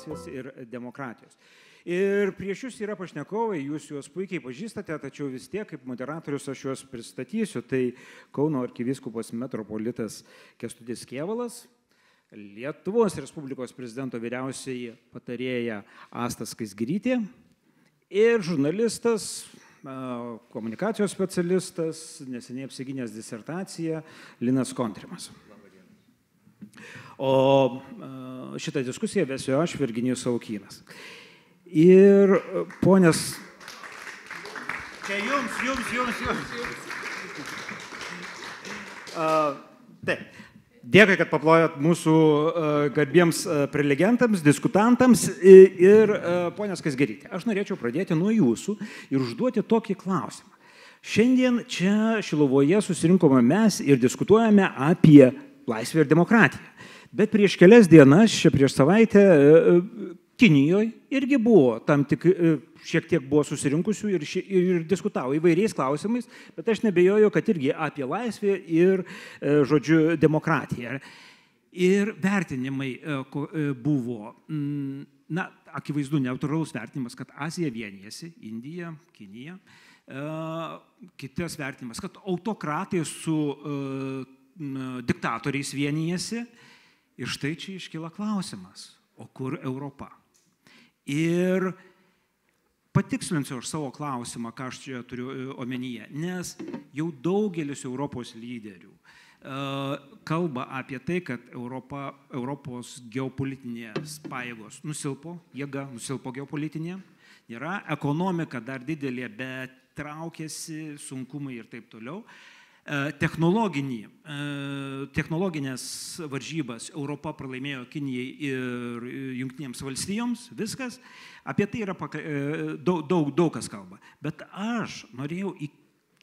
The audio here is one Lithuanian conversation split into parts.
laisvės ir demokratijos. Ir prieš jūs yra pašnekovai, jūs juos puikiai pažįstate, tačiau vis tiek kaip moderatorius aš juos pristatysiu. Tai Kauno arkivyskupas metropolitas Kęstutis Kėvalas, Lietuvos Respublikos prezidento vyriausioji patarėja Asta Skaisgirytė ir žurnalistas, komunikacijos specialistas, neseniai apsigynęs disertaciją Linas Kontrimas. O šitą diskusiją vesiu aš, Virginijus Savukynas. Ir ponės... Čia jums. Taip. Dėkui, kad paplojot mūsų garbiems prelegentams, diskutantams ir ponės Skaisgirytė. Aš norėčiau pradėti nuo jūsų ir užduoti tokį klausimą. Šiandien čia Šiluvoje susirinkome mes ir diskutuojame apie laisvę ir demokratiją. Bet prieš kelias dienas, čia prieš savaitę, Kinijoje irgi buvo šiek tiek buvo susirinkusių ir diskutavo įvairiais klausimais, bet aš nebejoju, kad irgi apie laisvę ir, žodžiu, demokratiją. Ir vertinimai buvo, akivaizdu, neutralus vertinimas, kad Azija vienijasi, Indija, Kinija, kitas vertinimas, kad autokratai su diktatoriais vienijasi ir štai čia iškyla klausimas, o kur Europa? Ir patikslinsiu aš savo klausimą, ką aš čia turiu omenyje, nes jau daugelis Europos lyderių kalba apie tai, kad Europos geopolitinės pajėgos nusilpo, jėga nusilpo geopolitinė, nėra ekonomika dar didelė, bet traukiasi sunkumai ir taip toliau. Technologinės varžybas Europa pralaimėjo Kinijai ir Jungtinėms valstijoms, viskas. Apie tai yra daug kas kalba. Bet aš norėjau į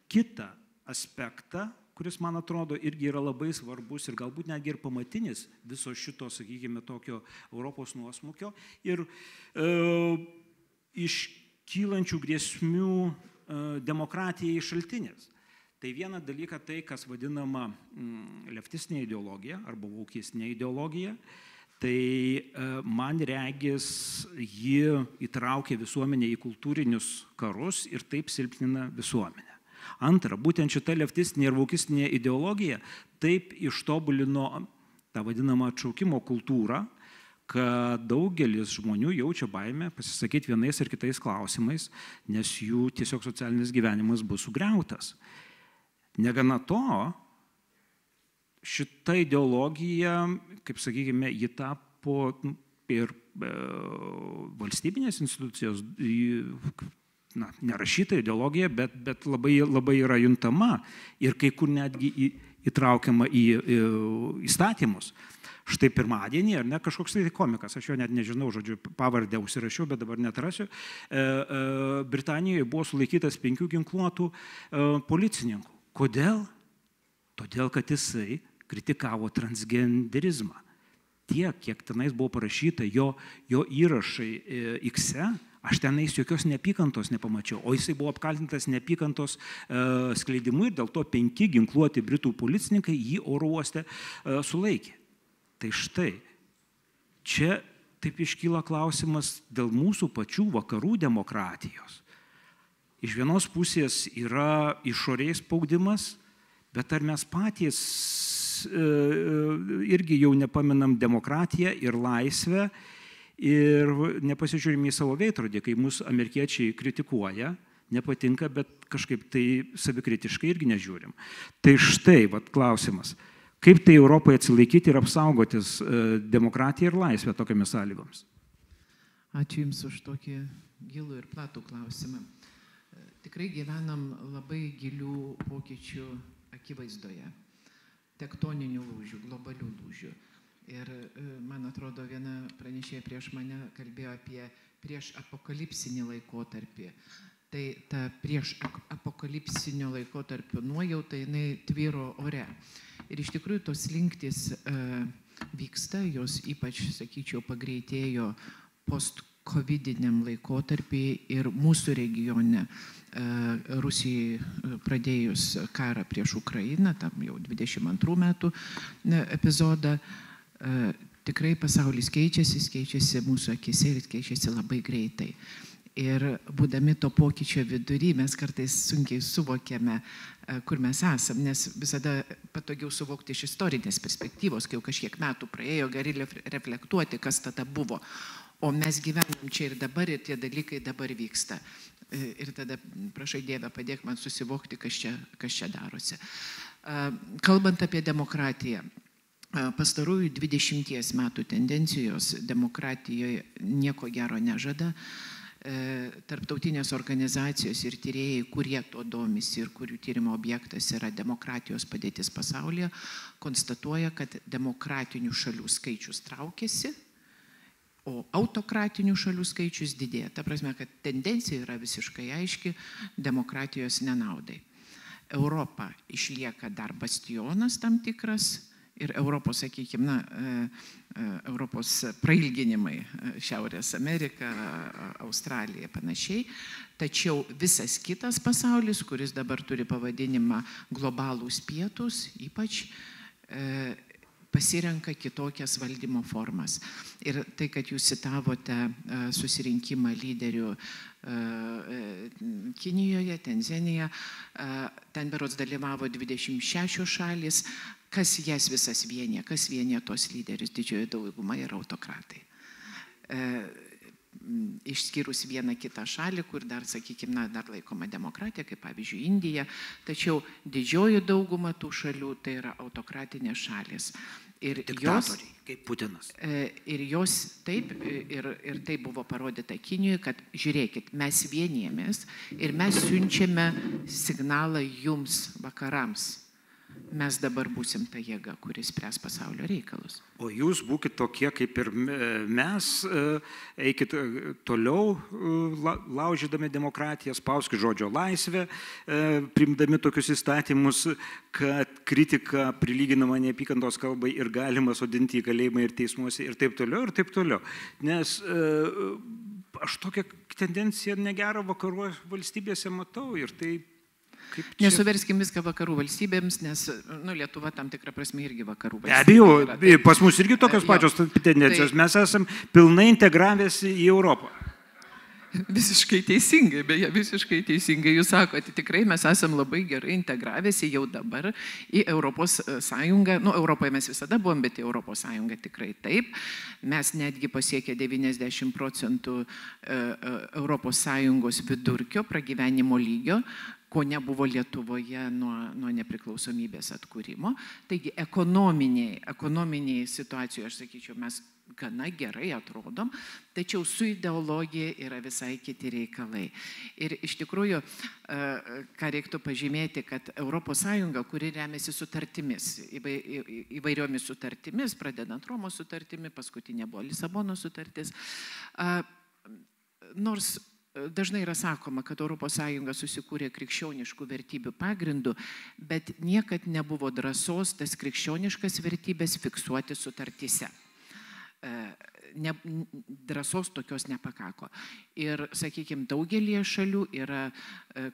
kitą aspektą, kuris, man atrodo, irgi yra labai svarbus ir galbūt netgi ir pamatinis viso šito, sakykime, tokio Europos nuosmukio ir iškylančių grėsmių demokratijai šaltinis. Tai viena dalyka tai, kas vadinama leftistinė ideologija arba vokistinė ideologija, tai man regis ji įtraukia visuomenę į kultūrinius karus ir taip silpnina visuomenę. Antra, būtent šita leftistinė ir vokistinė ideologija taip ištobulino tą vadinamą atšaukimo kultūrą, kad daugelis žmonių jaučia baimę pasisakyti vienais ar kitais klausimais, nes jų tiesiog socialinis gyvenimas bus sugriautas. Negana to, šita ideologija, kaip sakykime, ji tapo ir valstybinės institucijos, nerašyta ideologija, bet labai yra juntama ir kai kur netgi įtraukiama į įstatymus. Štai pirmadienį, ar ne, kažkoks tai komikas, aš jo net nežinau, žodžiu, pavardę užsirašiau, bet dabar netrasiu, Britanijoje buvo sulaikytas 5 ginkluotų policininkų. Kodėl? Todėl, kad jisai kritikavo transgenderizmą. Tiek, kiek tenais buvo parašyta jo įrašai X-e, aš tenais jokios neapykantos nepamačiau, o jisai buvo apkaltintas neapykantos skleidimu ir dėl to 5 ginkluoti britų policininkai jį oro uoste sulaikė. Tai štai, čia taip iškyla klausimas dėl mūsų pačių vakarų demokratijos. Iš vienos pusės yra išorės spaudimas, bet ar mes patys irgi jau nepaminam demokratiją ir laisvę ir nepasižiūrim į savo veidrodį, kai mūsų amerikiečiai kritikuoja, nepatinka, bet kažkaip tai savikritiškai irgi nežiūrim. Tai štai, klausimas, kaip tai Europoje atsilaikyti ir apsaugotis demokratiją ir laisvę tokiamis sąlygomis? Ačiū Jums už tokį gilų ir platų klausimą. Tikrai gyvenam labai gilių pokyčių akivaizdoje, tektoninių lūžių, globalių lūžių. Ir man atrodo, viena pranešėja prieš mane kalbėjo apie prieš apokalipsinį laikotarpį. Tai ta prieš apokalipsinio laikotarpio nuojauta, jinai tvyro ore. Ir iš tikrųjų tos slinktys vyksta, jos ypač, sakyčiau, pagreitėjo post-covidiniam laikotarpį ir mūsų regione. Rusijai pradėjus karą prieš Ukrainą, tam jau 22 metų epizodą, tikrai pasaulis keičiasi mūsų akise ir keičiasi labai greitai. Ir būdami to pokyčio vidury, mes kartais sunkiai suvokiame, kur mes esam, nes visada patogiau suvokti iš istorinės perspektyvos, kai jau kažkiek metų praėjo, gali reflektuoti, kas tada buvo. O mes gyvenam čia ir dabar, ir tie dalykai dabar vyksta. Ir tada, prašai Dieve, padėk man susivokti, kas čia darosi. Kalbant apie demokratiją, pastarųjų 20 metų tendencijos demokratijoje nieko gero nežada. Tarptautinės organizacijos ir tyrėjai, kurie to domisi ir kurių tyrimo objektas yra demokratijos padėtis pasaulyje, konstatuoja, kad demokratinių šalių skaičius traukiasi, o autokratinių šalių skaičius didėja. Ta prasme, kad tendencija yra visiškai aiški demokratijos nenaudai. Europa išlieka dar bastionas tam tikras ir Europos, sakykime, Europos prailginimai, Šiaurės Amerika, Australija panašiai. Tačiau visas kitas pasaulis, kuris dabar turi pavadinimą globalūs pietūs, ypač pasirenka kitokias valdymo formas. Ir tai, kad jūs citavote susirinkimą lyderių Kinijoje, Tanzanija, ten berods dalyvavo 26 šalis. Kas jas visas vienė, kas vienė tos lyderius, didžioji dauguma yra autokratai. Išskyrus vieną kitą šalį, kur dar, sakykime, dar laikoma demokratija, kaip pavyzdžiui Indija, tačiau didžioji dauguma tų šalių tai yra autokratinės šalis. Ir diktatoriai, kaip Putinas. Ir jos taip, ir tai buvo parodyta Kinijoje, kad žiūrėkit, mes vienijamės ir mes siunčiame signalą jums, vakarams. Mes dabar būsim ta jėga, kuris spręs pasaulio reikalus. O jūs būkit tokie kaip ir mes, eikit toliau, laužydami demokratiją, spauskit žodžio laisvę, priimdami tokius įstatymus, kad kritika prilyginama neapykantos kalbai ir galima sodinti į kalėjimą ir teismuose ir taip toliau. Nes aš tokią tendenciją negerą vakarų valstybėse matau ir tai... Nesuverskim viską vakarų valstybėms, nes Lietuva tam tikrą prasme irgi vakarų valstybė. Abejo, pas mus irgi tokios pačios tendencijos. Mes esam pilnai integravęsi į Europą. Visiškai teisingai, beje, visiškai teisingai. Jūs sakote, tikrai mes esam labai gerai integravęsi jau dabar į Europos Sąjungą. Europoje mes visada buvom, bet į Europos Sąjungą tikrai taip. Mes netgi pasiekė 90% Europos Sąjungos vidurkio pragyvenimo lygio, ko nebuvo Lietuvoje nuo nepriklausomybės atkūrimo. Taigi ekonominiai situacijoje, aš sakyčiau, mes gana gerai atrodom, tačiau su ideologija yra visai kiti reikalai. Ir iš tikrųjų, ką reiktų pažymėti, kad Europos Sąjunga, kuri remiasi sutartimis, įvairiomis sutartimis, pradedant Romos sutartimi, paskutinė buvo Lisabono sutartis, nors dažnai yra sakoma, kad Europos Sąjunga susikūrė krikščioniškų vertybių pagrindų, bet niekad nebuvo drąsos tas krikščioniškas vertybės fiksuoti sutartyse. Drąsos tokios nepakako. Ir, sakykime, daugelie šalių yra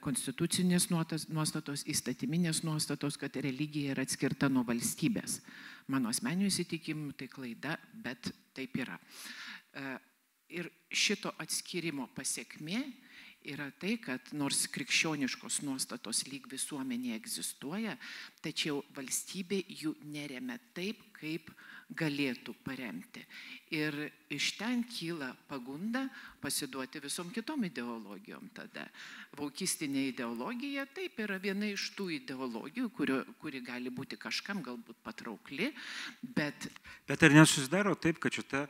konstitucinės nuostatos, įstatyminės nuostatos, kad religija yra atskirta nuo valstybės. Mano asmeniniu įsitikinimu tai klaida, bet taip yra. Ir šito atskirimo pasiekmė yra tai, kad nors krikščioniškos nuostatos lyg visuomenėje egzistuoja, tačiau valstybė jų neremia taip, kaip galėtų paremti. Ir iš ten kyla pagunda pasiduoti visom kitom ideologijom tada. Vaukistinė ideologija taip yra viena iš tų ideologijų, kuri gali būti kažkam galbūt patraukli, bet... Bet ar nesusidaro taip, kad šita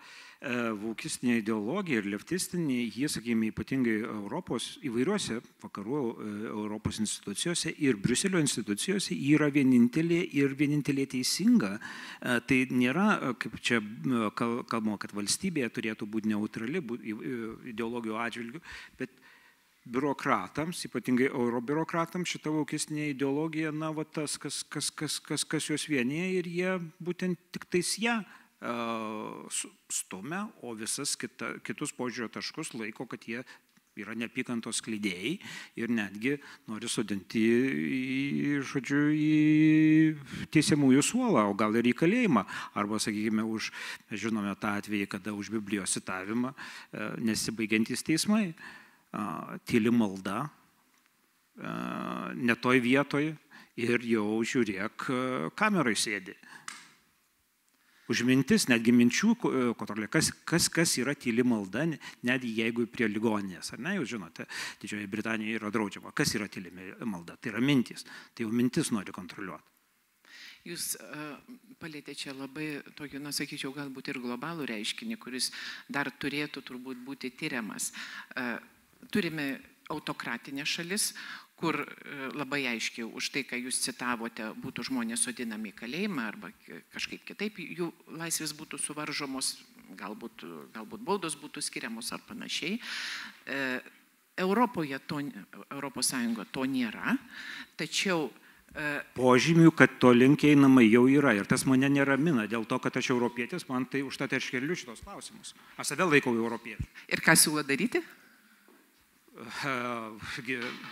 vaukistinė ideologija ir leftistinė, jie, sakykime, ypatingai Europos, įvairiuose vakarų Europos institucijose ir Briuselio institucijose yra vienintelė teisinga. Tai nėra, kaip čia kalbama, kad valstybėje turėtų būti neutrali ideologijų atžvilgių, bet biurokratams, ypatingai eurobiurokratams, šita vaukistinė ideologija, tas, kas juos vienyje ir jie būtent tik tais ją stumia, o visas kitus požiūrio taškus laiko, kad jie yra neapykantos skleidėjai ir netgi nori sodinti žodžiu, į teisiamųjų suolą, o gal ir į kalėjimą. Arba, sakykime, mes žinome tą atvejį, kada už Biblijos citavimą nesibaigiantys teismai, tyli malda, ne toj vietoj ir jau žiūrėk, kamerai sėdi. Už mintis, netgi minčių kontrolė, kas yra tyli malda, netgi jeigu prie ligoninės, ar ne, jūs žinote, Didžiojoje Britanijoje yra draudžiama, kas yra tyli malda, tai yra mintis, tai jau mintis nori kontroliuoti. Jūs palėtėte čia labai tokį, sakyčiau, galbūt ir globalų reiškinį, kuris dar turėtų turbūt būti tyriamas. Turime autokratinę šalis, kur labai aiškiai už tai, ką jūs citavote, būtų žmonės sodinami į kalėjimą arba kažkaip kitaip, jų laisvės būtų suvaržomos, galbūt baudos būtų skiriamos ar panašiai. Europos Sąjungoje to nėra, tačiau požymių, kad to link einama jau yra ir tas mane neramina, dėl to, kad aš europietis, man tai užtat aš keliu šitos klausimus. Aš save laikau europiečiu. Ir ką siūlo daryti?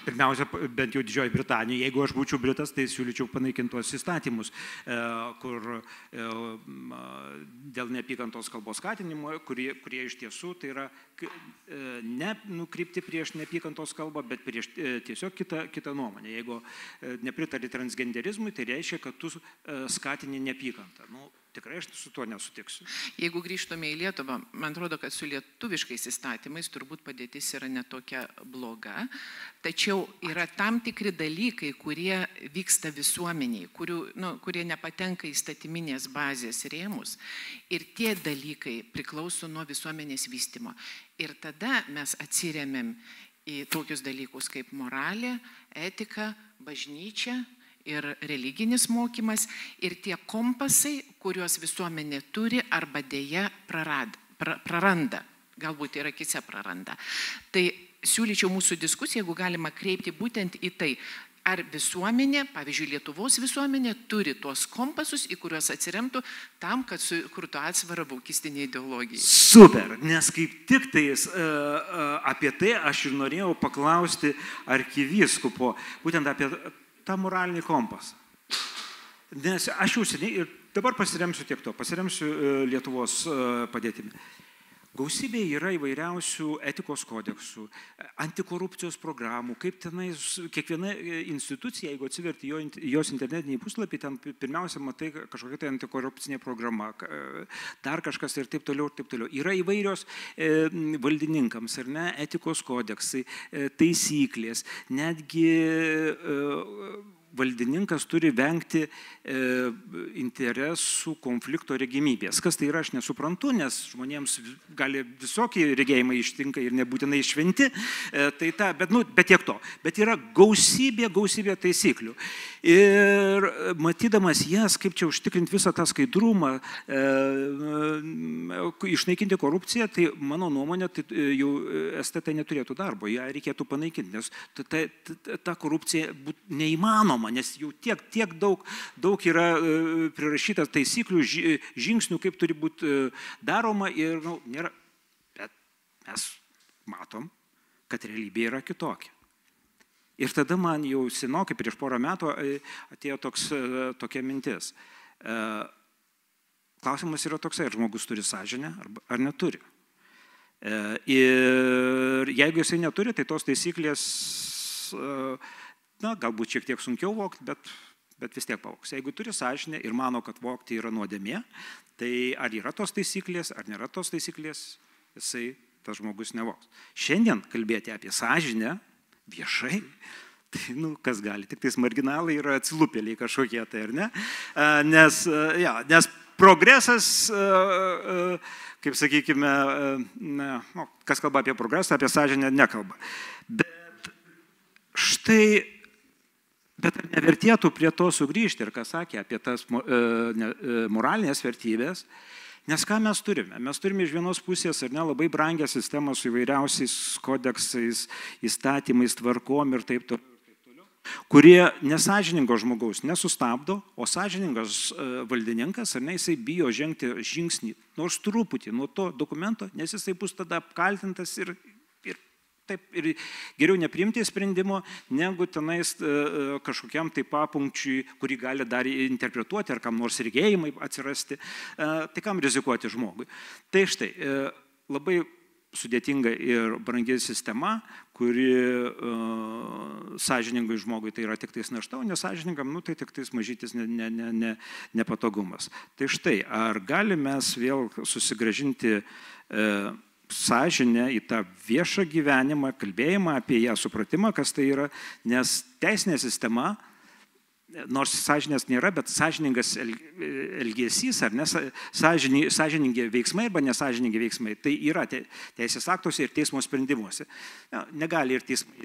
Pirmiausia, bent jau Didžioji Britanija, jeigu aš būčiau Britas, tai siūlyčiau panaikinti tuos įstatymus, kur dėl neapykantos kalbos skatinimo, kurie iš tiesų tai yra ne nukreipti prieš neapykantos kalbą, bet prieš tiesiog kitą nuomonę. Jeigu nepritari transgenderizmui, tai reiškia, kad tu skatini neapykantą. Tikrai aš su tuo nesutiksiu. Jeigu grįžtume į Lietuvą, man atrodo, kad su lietuviškais įstatymais turbūt padėtis yra netokia bloga, tačiau yra tam tikri dalykai, kurie vyksta visuomeniai, kurie nepatenka į įstatyminės bazės rėmus ir tie dalykai priklauso nuo visuomenės vystymo. Ir tada mes atsiremiam į tokius dalykus kaip moralė, etika, bažnyčia ir religinis mokymas ir tie kompasai, kuriuos visuomenė turi arba dėja praranda, galbūt ir akyse praranda. Tai siūlyčiau mūsų diskusiją, jeigu galima kreipti būtent į tai, ar visuomenė, pavyzdžiui, Lietuvos visuomenė turi tuos kompasus, į kuriuos atsiremtų tam, kad sukurtų atsvarą vaukistinė ideologija. Super, nes kaip tik tais apie tai aš ir norėjau paklausti arkivyskupo, būtent apie tą moralinį kompasą. Nes aš jau seniai ir dabar pasiremsiu tiek to, pasiremsiu Lietuvos padėtimi. Gausybė yra įvairiausių etikos kodeksų, antikorupcijos programų, kaip tenais kiekviena institucija, jeigu atsiverti jos internetinį puslapį, ten pirmiausia matai kažkokia tai antikorupcinė programa, dar kažkas ir taip toliau, ir taip toliau. Yra įvairios valdininkams, ar ne, etikos kodeksai, taisyklės, netgi valdininkas turi vengti interesų konflikto regimybės. Kas tai yra, aš nesuprantu, nes žmonėms gali visokie regėjimai ištinka ir nebūtinai šventi, bet tiek to. Bet yra gausybė taisyklių. Ir matydamas jas, kaip čia užtikrinti visą tą skaidrumą, išnaikinti korupciją, tai mano nuomonė, tai jau STT neturėtų darbo, ją reikėtų panaikinti, nes ta korupcija neįmanoma, nes jau tiek daug yra prirašyta taisyklių, žingsnių, kaip turi būti daroma ir nėra. Bet mes matom, kad realybė yra kitokia. Ir tada man jau senokai prieš porą metų atėjo tokia mintis. Klausimas yra toksai, ar žmogus turi sąžinę ar neturi. Ir jeigu jisai neturi, tai tos taisyklės galbūt šiek tiek sunkiau vogti, bet vis tiek pavogs. Jeigu turi sąžinę ir mano, kad vogti yra nuodėmė, tai ar yra tos taisyklės, ar nėra tos taisyklės, tas žmogus nevogs. Šiandien kalbėti apie sąžinę viešai, tai kas gali, tik tais marginalai yra atsilupėliai kažkokie, tai ar ne? Nes progresas, kaip sakykime, kas kalba apie progresą, apie sąžinę nekalba. Bet nevertėtų prie to sugrįžti ir ką sakė apie tas moralinės vertybės, nes ką mes turime? Mes turime iš vienos pusės ir labai brangią sistemą su įvairiausiais kodeksais, įstatymais, tvarkom ir taip toliau, kurie nesąžiningo žmogaus nesustabdo, o sąžiningas valdininkas, jisai bijo žengti žingsnį nors truputį nuo to dokumento, nes jisai bus tada apkaltintas ir Taip, ir geriau nepriimti sprendimo, negu tenais kažkokiam tai papunkčiui, kurį gali dar interpretuoti, ar kam nors regėjimai atsirasti, tai kam rizikuoti žmogui. Tai štai, labai sudėtinga ir brangi sistema, kuri sąžiningai žmogui tai yra tik tais našta, o nesąžiningam, tai tik tais mažytis nepatogumas. Tai štai, ar galime mes vėl susigrąžinti sąžinę į tą viešą gyvenimą, kalbėjimą apie ją, supratimą, kas tai yra, nes teisinė sistema, nors sąžinės nėra, bet sąžiningas elgesys ar sąžiningi veiksmai arba nesąžiningi veiksmai, tai yra teisės aktuose ir teismo sprendimuose. Negali ir teismai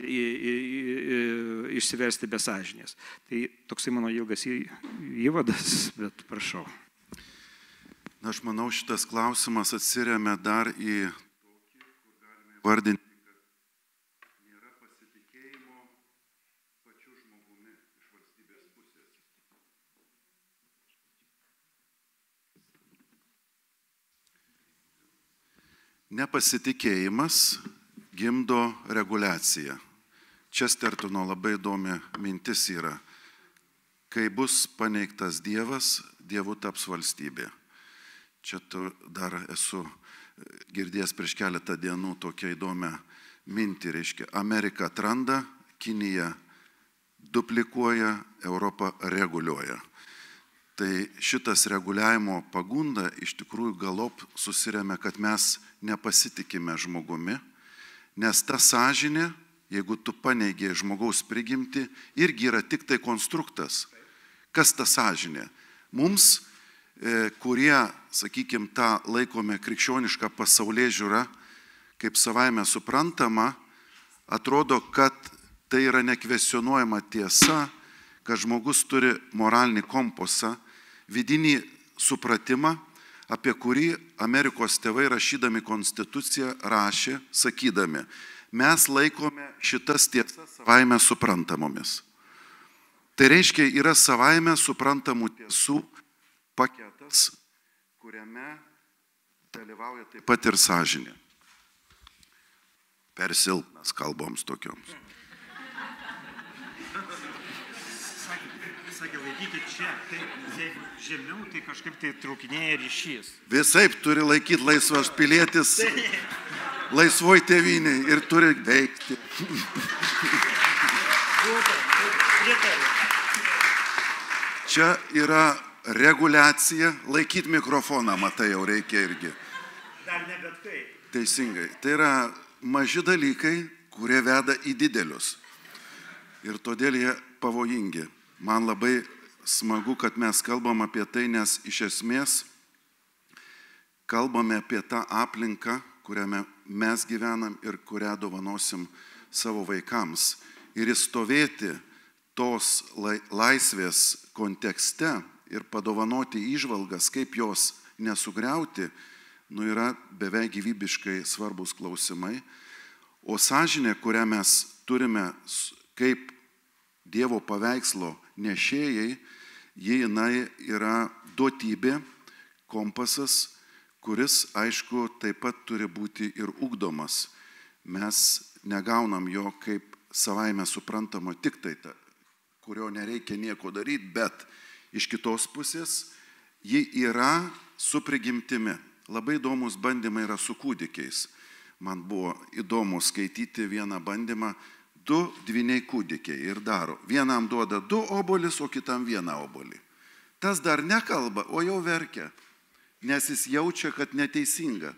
išsiversti be sąžinės. Tai toksai mano ilgas įvadas, bet prašau. Aš manau, šitas klausimas atsiremia dar į vardinti, kad nėra pasitikėjimo pačiu žmogumi iš valstybės pusės. Nepasitikėjimas gimdo reguliaciją. Čestertono labai įdomi mintis yra, kai bus paneigtas Dievas, Dievu taps valstybė. Čia dar esu girdėjęs prieš keletą dienų tokią įdomią mintį, reiškia, Amerika atranda, Kinija duplikuoja, Europa reguliuoja. Tai šitas reguliavimo pagunda iš tikrųjų galop susiremia, kad mes nepasitikime žmogumi, nes ta sąžinė, jeigu tu paneigė žmogaus prigimtį, irgi yra tik tai konstruktas. Kas ta sąžinė? Mums, kurie, sakykime, tą laikome krikščionišką pasaulėžiūrą, kaip savaime suprantama, atrodo, kad tai yra nekvestionuojama tiesa, kad žmogus turi moralinį kompasą, vidinį supratimą, apie kurį Amerikos tėvai rašydami konstituciją rašė, sakydami, mes laikome šitas tiesas savaime suprantamomis. Tai reiškia, yra savaime suprantamų tiesų paketas, kuriame dalyvauja taip pat ir sąžinė. Per silpnas kalboms tokioms. Sakė, laikykit čia, tai žemiau, tai kažkaip tai traukinėja ryšys. Visaip turi laikyti laisvas pilietis, laisvoj tėvynėj ir turi veikti. Čia yra reguliacija, laikyti mikrofoną, matai, jau reikia irgi. Dar ne bet kai. Teisingai. Tai yra maži dalykai, kurie veda į didelius. Ir todėl jie pavojingi. Man labai smagu, kad mes kalbam apie tai, nes iš esmės kalbame apie tą aplinką, kuriame mes gyvenam ir kurią dovanosim savo vaikams. Ir įstovėti tos laisvės kontekste ir padovanoti įžvalgas, kaip jos nesugriauti, yra beveik gyvybiškai svarbus klausimai. O sąžinė, kurią mes turime kaip Dievo paveikslo nešėjai, jinai yra duotybė, kompasas, kuris, aišku, taip pat turi būti ir ugdomas. Mes negaunam jo kaip savaime suprantamo tik tai, kurio nereikia nieko daryti, bet iš kitos pusės ji yra su prigimtimi. Labai įdomus bandymai yra su kūdikiais. Man buvo įdomu skaityti vieną bandymą, 2 dvyniai kūdikiai ir daro. Vienam duoda 2 obuolius, o kitam 1 obuolį. Tas dar nekalba, o jau verkia, nes jis jaučia, kad neteisinga.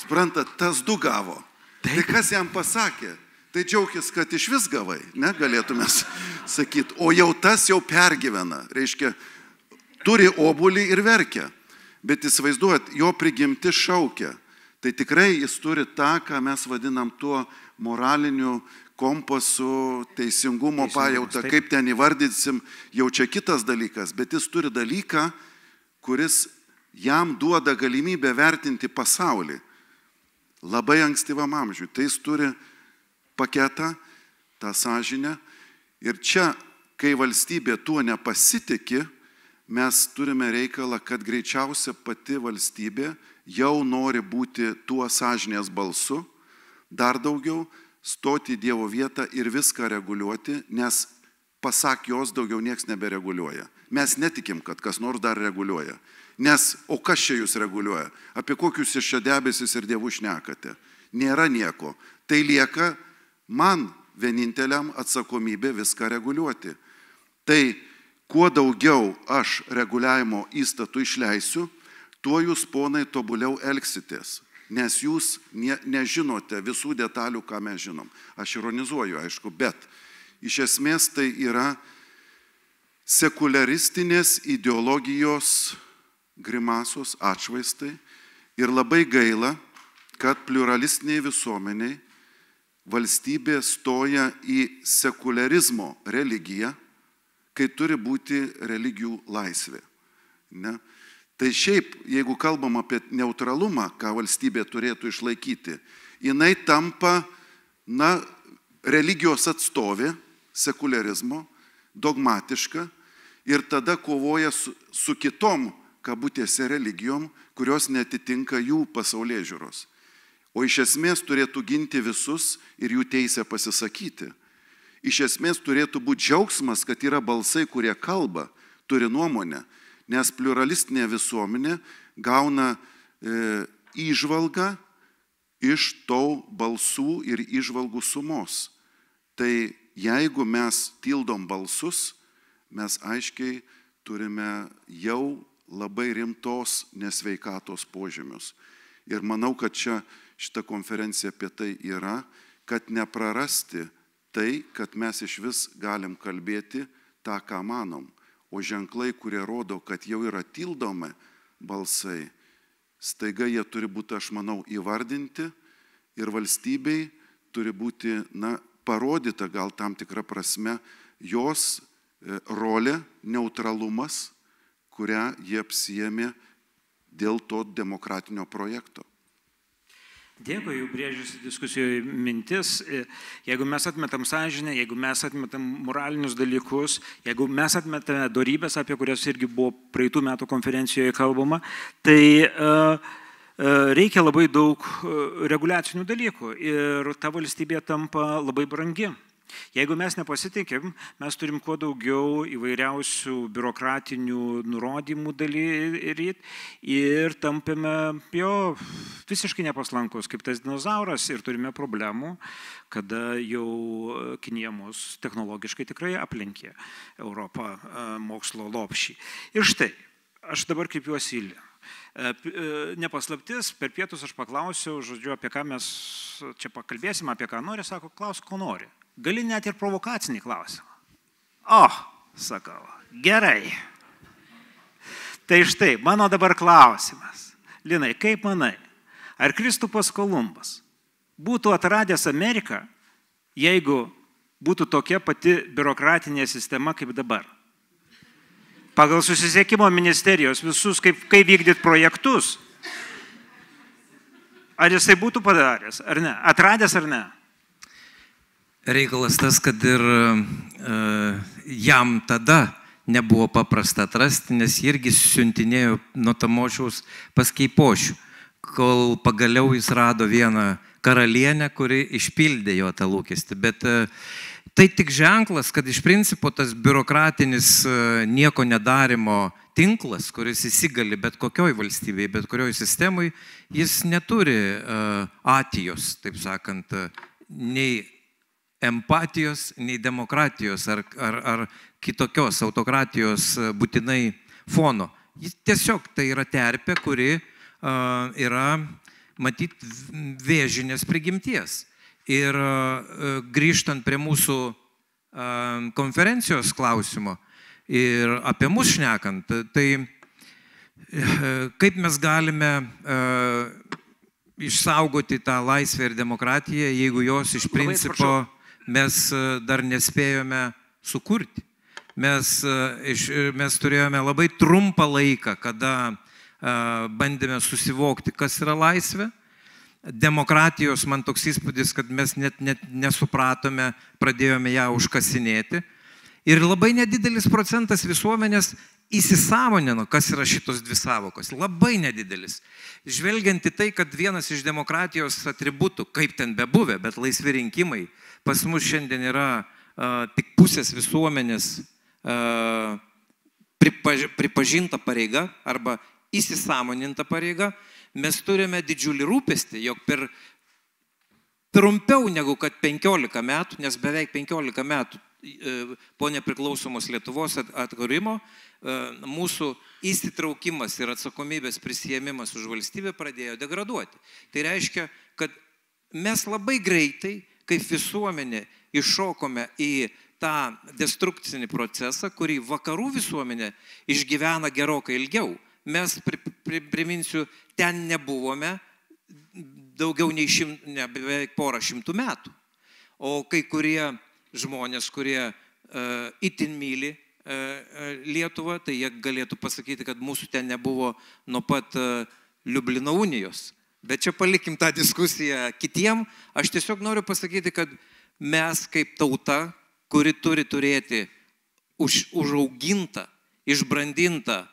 Suprantat, tas 2 gavo. Tai kas jam pasakė? Tai džiaugis, kad iš vis gavai, ne, galėtume sakyti. O jau tas jau pergyvena, reiškia, turi obuolį ir verkia. Bet įsivaizduojat, jo prigimti šaukia. Tai tikrai jis turi tą, ką mes vadinam tuo moraliniu kompasu, teisingumo pajautą, kaip ten įvardysim, jau čia kitas dalykas, bet jis turi dalyką, kuris jam duoda galimybę vertinti pasaulį labai ankstyvam amžiui. Tai jis turi paketą, tą sąžinę. Ir čia, kai valstybė tuo nepasitikė, mes turime reikalą, kad greičiausia pati valstybė jau nori būti tuo sąžinės balsu, dar daugiau, stoti į Dievo vietą ir viską reguliuoti, nes pasak jos daugiau nieks nebereguliuoja. Mes netikim, kad kas nors dar reguliuoja. Nes, o kas čia jūs reguliuoja? Apie kokius iš čia debesis ir dievų šnekate? Nėra nieko. Tai lieka man vieninteliam atsakomybė viską reguliuoti. Tai kuo daugiau aš reguliavimo įstatų išleisiu, tuo jūs, ponai, tobuliau elgsitės. Nes jūs nežinote visų detalių, ką mes žinom. Aš ironizuoju, aišku, bet iš esmės tai yra sekuliaristinės ideologijos grimasos atšvaistai ir labai gaila, kad pluralistiniai visuomeniai valstybė stoja į sekularizmo religiją, kai turi būti religijų laisvė. Ne? Tai šiaip, jeigu kalbam apie neutralumą, ką valstybė turėtų išlaikyti, jinai tampa, religijos atstovė, sekularizmo, dogmatiška ir tada kovoja su kitom, kabutėse, religijom, kurios netitinka jų pasaulėžiūros. O iš esmės turėtų ginti visus ir jų teisę pasisakyti. Iš esmės turėtų būti džiaugsmas, kad yra balsai, kurie kalba, turi nuomonę, nes pluralistinė visuomenė gauna įžvalgą iš to balsų ir įžvalgų sumos. Tai jeigu mes tildom balsus, mes aiškiai turime jau labai rimtos nesveikatos požymius. Ir manau, kad čia šita konferencija apie tai yra, kad neprarasti tai, kad mes iš vis galim kalbėti tą, ką manom. O ženklai, kurie rodo, kad jau yra tildomi balsai, staiga jie turi būti, aš manau, įvardinti ir valstybei turi būti, parodyta gal tam tikra prasme jos rolė, neutralumas, kurią jie apsiėmė dėl to demokratinio projekto. Dėkui, jau brėžiasi diskusijoje mintis. Jeigu mes atmetam sąžinę, jeigu mes atmetam moralinius dalykus, jeigu mes atmetame dorybės, apie kurias irgi buvo praeitų metų konferencijoje kalbama, tai reikia labai daug reguliacinių dalykų ir ta valstybė tampa labai brangi. Jeigu mes nepasitikim, mes turim kuo daugiau įvairiausių biurokratinių nurodymų daryti ir tampame visiškai nepaslankus kaip tas dinozauras ir turime problemų, kada jau Kinija mus technologiškai tikrai aplenkė Europą mokslo lopšį. Ir štai, aš dabar kreipiuosi į Ilją. Nepaslaptis, per pietus aš paklausiau, apie ką mes čia pakalbėsim, apie ką nori, sako, klausk, ko nori. Gali net ir provokacinį klausimą. Sakau, gerai. Tai štai, mano dabar klausimas. Linai, kaip manai, ar Kristupas Kolumbas būtų atradęs Ameriką, jeigu būtų tokia pati biurokratinė sistema kaip dabar? Pagal susisiekimo ministerijos visus, kaip vykdyti projektus. Ar jisai būtų padaręs, ar ne? Atradęs ar ne? Reikalas tas, kad ir jam tada nebuvo paprasta atrasti, nes jie irgi siuntinėjo nuo Tamošiaus pas Keipošių, kol pagaliau jis rado vieną karalienę, kuri išpildė jo tą lūkestį. Bet tai tik ženklas, kad iš principo tas biurokratinis nieko nedarimo tinklas, kuris įsigali bet kokioj valstybėje, bet kurioj sistemui, jis neturi atijos, taip sakant, nei empatijos, nei demokratijos ar kitokios autokratijos būtinai fono. Jis tiesiog tai yra terpė, kuri yra, matyt, vėžinės prigimties. Ir grįžtant prie mūsų konferencijos klausimo ir apie mus šnekant, tai kaip mes galime išsaugoti tą laisvę ir demokratiją, jeigu jos iš principo mes dar nespėjome sukurti. Mes turėjome labai trumpą laiką, kada bandėme susivokti, kas yra laisvė. Demokratijos, man toks įspūdis, kad mes net nesupratome, pradėjome ją užkasinėti. Ir labai nedidelis procentas visuomenės įsisąmonino, kas yra šitos dvi savokos. Labai nedidelis. Žvelgiant į tai, kad vienas iš demokratijos atributų, kaip ten bebuvę, bet laisvi rinkimai, pas mus šiandien yra tik pusės visuomenės pripažinta pareiga arba įsisąmoninta pareiga, mes turime didžiulį rūpestį, jog per trumpiau negu kad 15 metų, nes beveik 15 metų po nepriklausomos Lietuvos atkūrimo, mūsų įsitraukimas ir atsakomybės prisijėmimas už valstybę pradėjo degraduoti. Tai reiškia, kad mes labai greitai, kaip visuomenė, iššokome į tą destrukcinį procesą, kurį vakarų visuomenė išgyvena gerokai ilgiau. Mes, priminsiu, ten nebuvome daugiau nei beveik porą šimtų metų. O kai kurie žmonės, kurie itin myli Lietuvą, tai jie galėtų pasakyti, kad mūsų ten nebuvo nuo pat Liublino unijos. Bet čia palikim tą diskusiją kitiem. Aš tiesiog noriu pasakyti, kad mes kaip tauta, kuri turi turėti užaugintą, išbrandintą,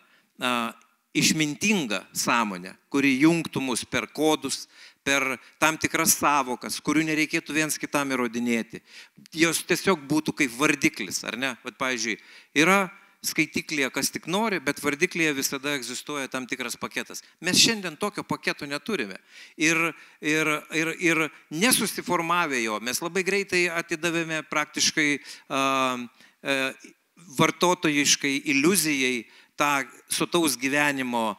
išmintingą sąmonę, kuri jungtų mus per kodus, per tam tikras savokas, kurių nereikėtų viens kitam įrodinėti. Jos tiesiog būtų kaip vardiklis, ar ne? Bet, pavyzdžiui, yra skaitiklyje, kas tik nori, bet vardiklyje visada egzistuoja tam tikras paketas. Mes šiandien tokio paketo neturime. Ir nesusiformavę jo, mes labai greitai atidavėme praktiškai vartotojiškai iliuzijai tą sotaus gyvenimo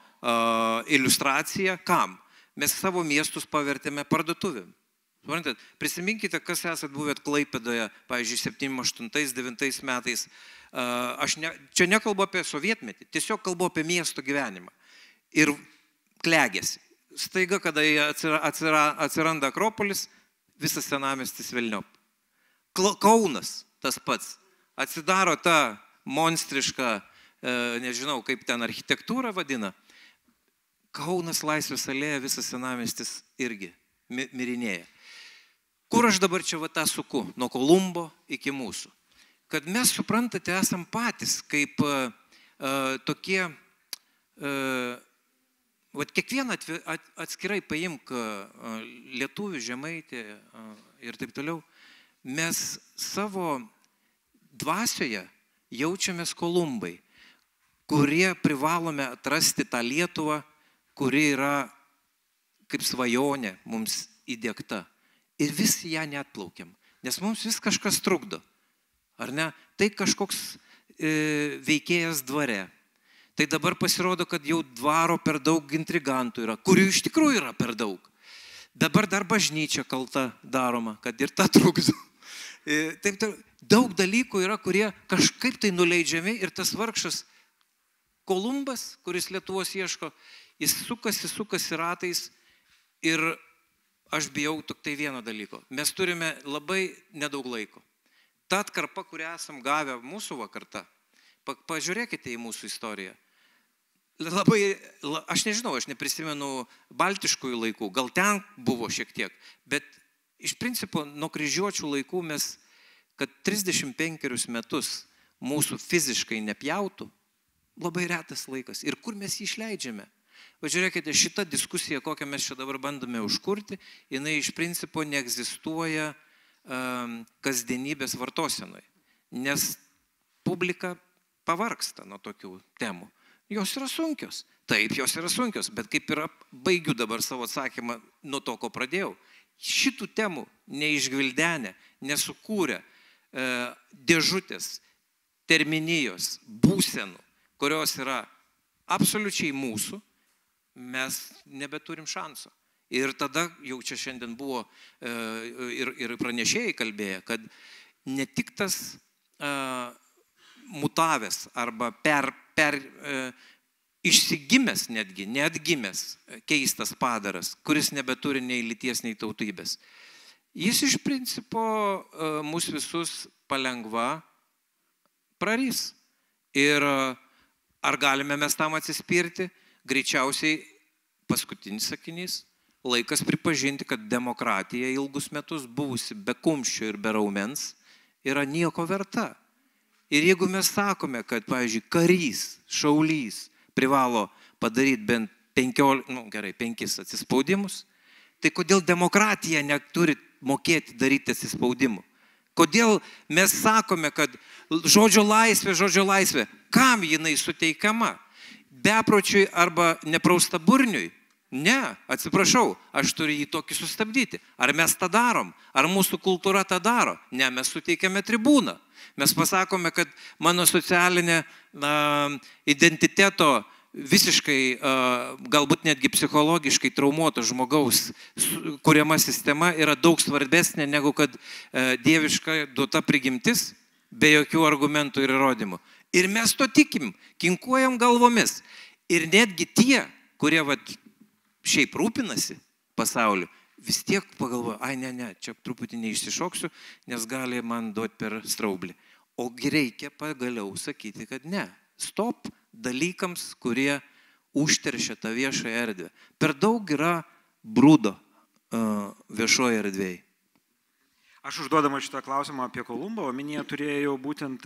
iliustraciją. Kam? Mes savo miestus pavertėme parduotuvėm. Suprantat, prisiminkite, kas esat buvę Klaipėdoje, pavyzdžiui, 78-9 metais. Čia nekalbu apie sovietmetį, tiesiog kalbu apie miesto gyvenimą. Ir klegėsi. Staiga, kada atsiranda Akropolis, visas senamiestis velniop. Kaunas tas pats. Atsidaro ta monstriška, nežinau, kaip ten architektūra vadina. Kaunas Laisvės alėja, visas senamiestis irgi mirinėja. Kur aš dabar čia tą suku, nuo Kolumbo iki mūsų? Kad mes, suprantate, esam patys kaip tokie, kiekvieną atskirai paimk lietuvių, žemaitį ir taip toliau, mes savo dvasioje jaučiamės Kolumbai, kurie privalome atrasti tą Lietuvą, kuri yra kaip svajonė mums įdiegta. Ir vis ją neatplaukiam, nes mums vis kažkas trukdo. Ar ne? Tai kažkoks veikėjas dvare. Tai dabar pasirodo, kad jau dvaro per daug intrigantų yra, kurių iš tikrųjų yra per daug. Dabar dar bažnyčia kalta daroma, kad ir tą trukdo. Taip, daug dalykų yra, kurie kažkaip tai nuleidžiami ir tas vargšas Kolumbas, kuris Lietuvos ieško, jis sukasi ratais ir aš bijau tik tai vieno dalyko. Mes turime labai nedaug laiko. Ta atkarpa, kurią esam gavę mūsų vakarta, pažiūrėkite į mūsų istoriją. Aš nežinau, aš neprisimenu baltiškųjų laikų, gal ten buvo šiek tiek, bet iš principo nuo kryžiuočių laikų mes, kad 35 metus mūsų fiziškai nepjautų, labai retas laikas. Ir kur mes jį išleidžiame? Pažiūrėkite, šita diskusija, kokią mes čia dabar bandome užkurti, jinai iš principo neegzistuoja kasdienybės vartosenoje, nes publika pavargsta nuo tokių temų. Jos yra sunkios. Taip, jos yra sunkios, bet kaip yra, baigiu dabar savo atsakymą nuo to, ko pradėjau. Šitų temų neišgvildenę, nesukūrę dėžutės, terminijos, būsenų, kurios yra absoliučiai mūsų, mes nebeturim šanso. Ir tada jau čia šiandien buvo ir pranešėjai kalbėję, kad ne tik tas mutavęs arba išsigimęs netgi, neatgimęs keistas padaras, kuris nebeturi nei lyties, nei tautybės. Jis iš principo mus visus palengva prarys. Ir ar galime mes tam atsispirti? Greičiausiai paskutinis sakinys. Laikas pripažinti, kad demokratija ilgus metus buvusi be kumščio ir be raumens yra nieko verta. Ir jeigu mes sakome, kad, pavyzdžiui, karys, šaulys privalo padaryti bent 5 atsispaudimus, tai kodėl demokratija neturi mokėti daryti atsispaudimų? Kodėl mes sakome, kad žodžio laisvė, kam jinai suteikiama? Bepročiui arba nepraustaburniui? Ne, atsiprašau, aš turiu jį tokį sustabdyti. Ar mes tą darom? Ar mūsų kultūra tą daro? Ne, mes suteikiame tribūną. Mes pasakome, kad mano socialinė identiteto visiškai, galbūt netgi psichologiškai traumuoto žmogaus kuriama sistema yra daug svarbesnė negu kad dieviška duota prigimtis be jokių argumentų ir įrodymų. Ir mes to tikim, kinkuojam galvomis. Ir netgi tie, kurie šiaip rūpinasi pasauliu, vis tiek pagalvoja, ne, čia truputį neišsišoksiu, nes gali man duoti per straublį. Ogi reikia pagaliau sakyti, kad ne. Stop dalykams, kurie užteršia tą viešąją erdvę. Per daug yra brūdo viešoje erdvėje. Aš užduodama šitą klausimą apie Kolumbą, omenyje turėjau būtent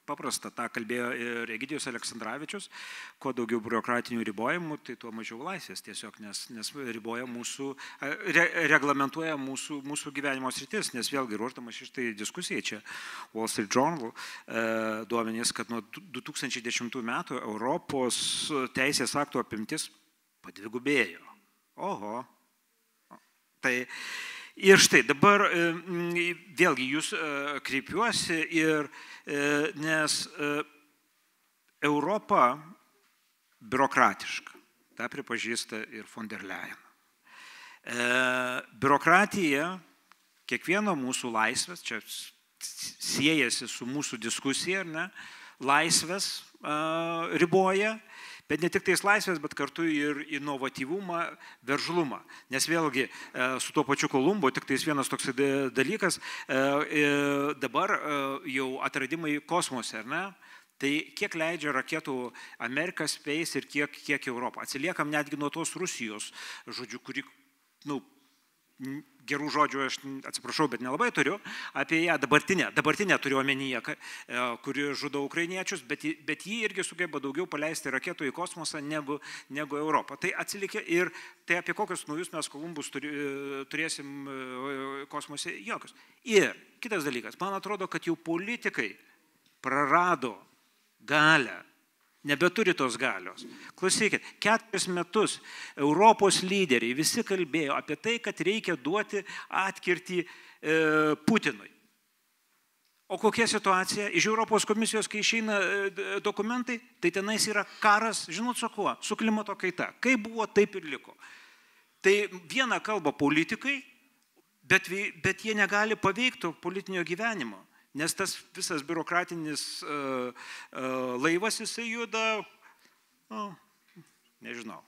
paprastą, tą kalbėjo ir Egidijus Aleksandravičius, kuo daugiau biurokratinių ribojimų, tai tuo mažiau laisvės tiesiog, nes riboja reglamentuoja mūsų gyvenimo sritis, nes vėlgi ruošdamas šitai diskusijai čia Wall Street Journal duomenys, kad nuo 2010 metų Europos teisės aktų apimtis padvigubėjo. Oho. Ir štai dabar vėlgi jūs kreipiuosi nes Europa biurokratiška, tą pripažįsta ir von der Leyen. Biurokratija kiekvieno mūsų laisvės, čia siejasi su mūsų diskusija, laisvės riboja, bet ne tik tais laisvės, bet kartu ir inovatyvumą, veržlumą. Nes vėlgi su tuo pačiu Kolumbu, tik tais vienas toks dalykas, dabar jau atradimai kosmose, tai kiek leidžia raketų America Space ir kiek Europą. Atsiliekam netgi nuo tos Rusijos, žodžiu, kuri, gerų žodžių aš atsiprašau, bet nelabai turiu, apie ją dabartinę turiu omenyje, kuri žudo ukrainiečius, bet ji irgi sugeba daugiau paleisti raketų į kosmosą negu Europą. Tai atsilikė ir tai apie kokius naujus mes Kolumbus turėsim kosmose, jokius. Ir kitas dalykas, man atrodo, kad jau politikai prarado galią, nebeturi tos galios. Klausykit, 4 metus Europos lyderiai visi kalbėjo apie tai, kad reikia duoti atkirtį Putinui. O kokia situacija? Iš Europos komisijos, kai išeina dokumentai, tai tenais yra karas, žinot su kuo? Su klimato kaita. Kaip buvo, taip ir liko. Tai viena kalba politikai, bet jie negali paveikti politinio gyvenimo. Nes tas visas biurokratinis laivas, jisai juda, nežinau,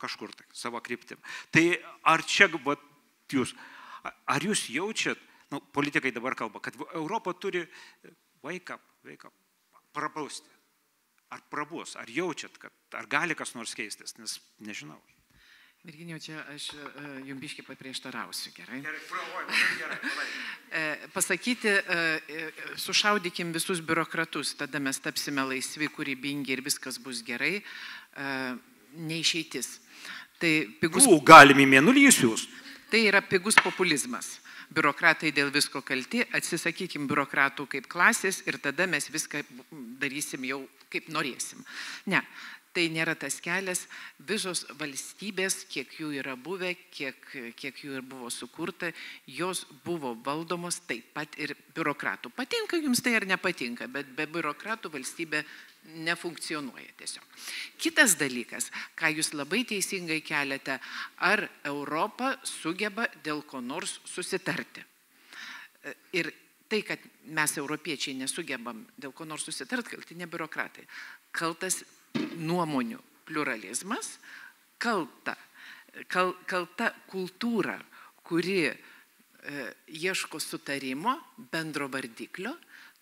kažkur tai, savo kryptim. Tai ar čia, ar jūs jaučiat, politikai dabar kalba, kad Europa turi wake up, prabausti. Ar prabus, ar jaučiat, ar gali kas nors keistis, nes nežinau. Virginijau, čia aš jums biškį paprieštarausiu, gerai? Gerai. Pasakyti, sušaudykim visus biurokratus, tada mes tapsime laisvi, kūrybingi ir viskas bus gerai, neišeitis. Galim į mėnulį jūs. Tai yra pigus populizmas. Biurokratai dėl visko kalti, atsisakykim biurokratų kaip klasės ir tada mes viską darysim jau kaip norėsim. Ne. Tai nėra tas kelias, visos valstybės, kiek jų yra buvę, kiek jų ir buvo sukurta, jos buvo valdomos taip pat ir biurokratų. Patinka jums tai ar nepatinka, bet be biurokratų valstybė nefunkcionuoja tiesiog. Kitas dalykas, ką jūs labai teisingai keliate, ar Europa sugeba dėl ko nors susitarti. Ir tai, kad mes europiečiai nesugebam dėl ko nors susitarti, kalti ne biurokratai. Kaltas nuomonių pluralizmas, kalta kultūra, kuri ieško sutarimo, bendro vardiklio,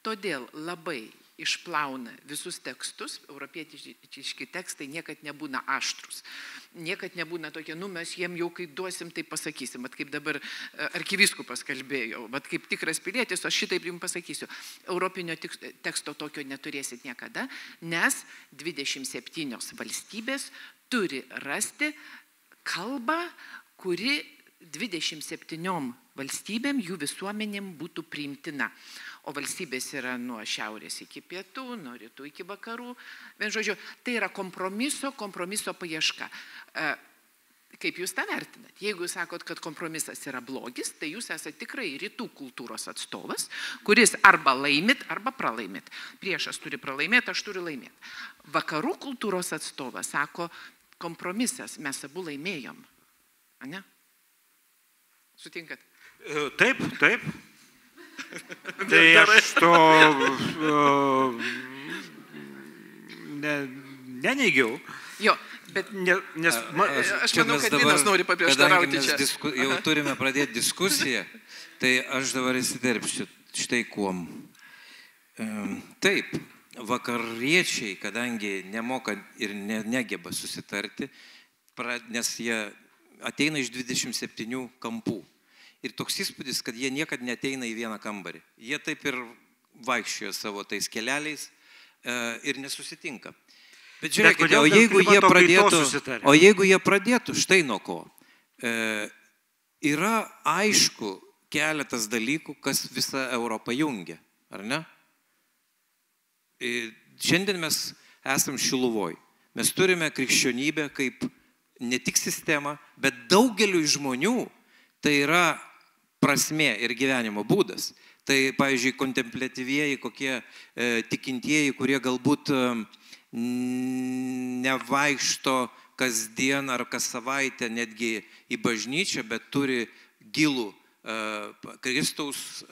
todėl labai išplauna visus tekstus, europietiški tekstai niekad nebūna aštrus, niekad nebūna tokie, mes jiem jau kai duosim, tai pasakysim, bet kaip dabar arkivyskupas kalbėjo, bet kaip tikras pilietis, aš šitaip jums pasakysiu, europinio teksto tokio neturėsit niekada, nes 27 valstybės turi rasti kalbą, kuri 27 valstybėm, jų visuomenėm būtų priimtina. O valstybės yra nuo šiaurės iki pietų, nuo rytų iki vakarų. Vien žodžiu, tai yra kompromiso paieška. Kaip jūs tą vertinat? Jeigu jūs sakot, kad kompromisas yra blogis, tai jūs esate tikrai rytų kultūros atstovas, kuris arba laimit, arba pralaimit. Priešas turi pralaimėti, aš turiu laimėti. Vakarų kultūros atstovas sako, kompromisas, mes abu laimėjom. Ane? Sutinkat? Taip. Tai aš to neneigiau. Jo, bet nes aš manau, kad Linas nori paprieštarauti čia. Jau turime pradėti diskusiją, tai aš dabar įsiterpsiu štai kuom. Taip, vakariečiai, kadangi nemoka ir negeba susitarti, nes jie ateina iš 27 kampų. Ir toks įspūdis, kad jie niekad neteina į vieną kambarį. Jie taip ir vaikščioja savo tais keleliais ir nesusitinka. Bet žiūrėkite, o jeigu jie pradėtų, štai nuo ko. Yra aišku keletas dalykų, kas visą Europą jungia, ar ne? Šiandien mes esam Šiluvoj. Mes turime krikščionybę kaip ne tik sistemą, bet daugeliu žmonių tai yra prasmė ir gyvenimo būdas. Tai, pavyzdžiui, kontempliatyvieji, kokie tikintieji, kurie galbūt nevaikšto kasdien ar kas savaitę netgi į bažnyčią, bet turi gilų Kristaus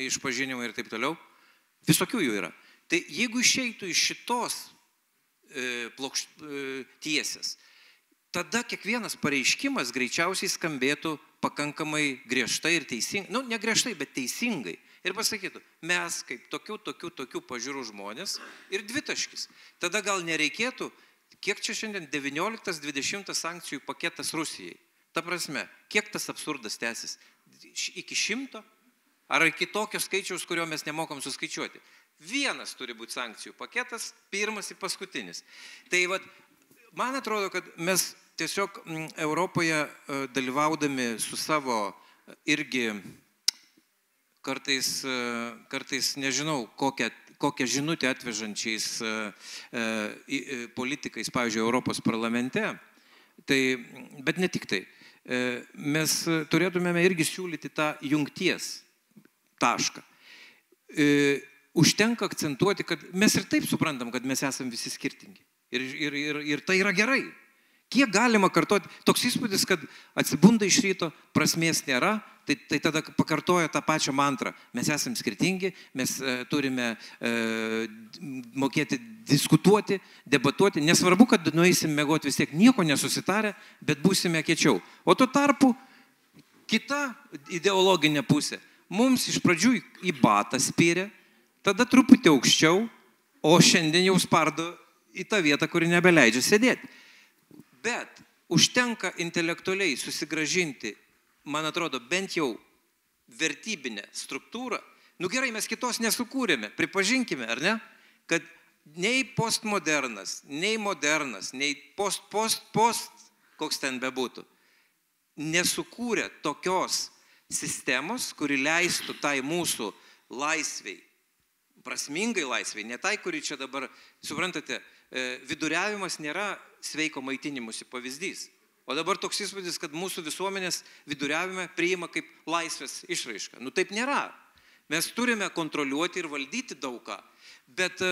išpažinimą ir taip toliau. Visokių jų yra. Tai jeigu išeitų iš šitos tiesės, tada kiekvienas pareiškimas greičiausiai skambėtų pakankamai griežtai ir teisingai, ne griežtai, bet teisingai. Ir pasakytų, mes kaip tokių pažiūrų žmonės ir dvitaškis. Tada gal nereikėtų, kiek čia šiandien 19-20 sankcijų paketas Rusijai. Ta prasme, kiek tas absurdas tęsis? Iki 100? Ar iki tokio skaičiaus, kurio mes nemokam suskaičiuoti? Vienas turi būti sankcijų paketas, pirmas ir paskutinis. Tai vat, man atrodo, kad mes tiesiog Europoje dalyvaudami su savo irgi kartais nežinau, kokią žinutę atvežančiais politikais, pavyzdžiui, Europos parlamente, bet ne tik tai, mes turėtumėme irgi siūlyti tą jungties tašką. Užtenka akcentuoti, kad mes ir taip suprantam, kad mes esam visi skirtingi. Ir tai yra gerai. Kiek galima kartoti, toks įspūdis, kad atsibunda iš ryto, prasmės nėra, tai tada pakartoja tą pačią mantrą. Mes esame skirtingi, mes turime mokėti diskutuoti, debatuoti. Nesvarbu, kad nueisim mėgoti vis tiek nieko nesusitarę, bet būsime kiečiau. O tuo tarpu kita ideologinė pusė. Mums iš pradžių į batą spyrė, tada truputį aukščiau, o šiandien jau spardo į tą vietą, kuri nebeleidžia sėdėti. Bet užtenka intelektualiai susigrąžinti, man atrodo, bent jau vertybinę struktūrą. Gerai, mes kitos nesukūrėme, pripažinkime, ar ne? Kad nei postmodernas, nei modernas, nei post, koks ten bebūtų, nesukūrė tokios sistemos, kuri leistų tai mūsų laisviai, prasmingai laisviai, ne tai, kuri čia dabar, suprantate, viduriavimas nėra sveiko maitinimusi pavyzdys. O dabar toks įspūdis, kad mūsų visuomenės viduriavimą priima kaip laisvės išraišką. Taip nėra. Mes turime kontroliuoti ir valdyti daugą, bet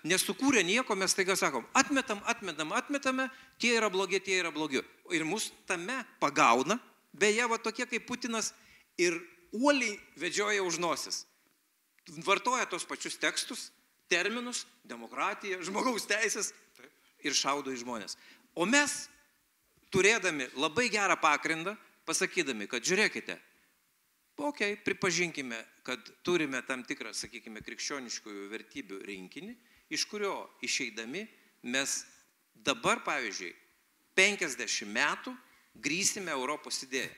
nesukūrę nieko, mes taiga sakom, atmetame, tie yra blogi, tie yra blogi. Ir mus tame pagauna, beje, va tokie kaip Putinas ir uoliai vedžioja už nosis. Vartoja tos pačius tekstus, terminus, demokratija, žmogaus teisės ir šaudo į žmonės. O mes, turėdami labai gerą pagrindą, pasakydami, kad žiūrėkite, pripažinkime, kad turime tam tikrą, sakykime, krikščioniškųjų vertybių rinkinį, iš kurio išeidami mes dabar, pavyzdžiui, 50 metų grįsime Europos idėją.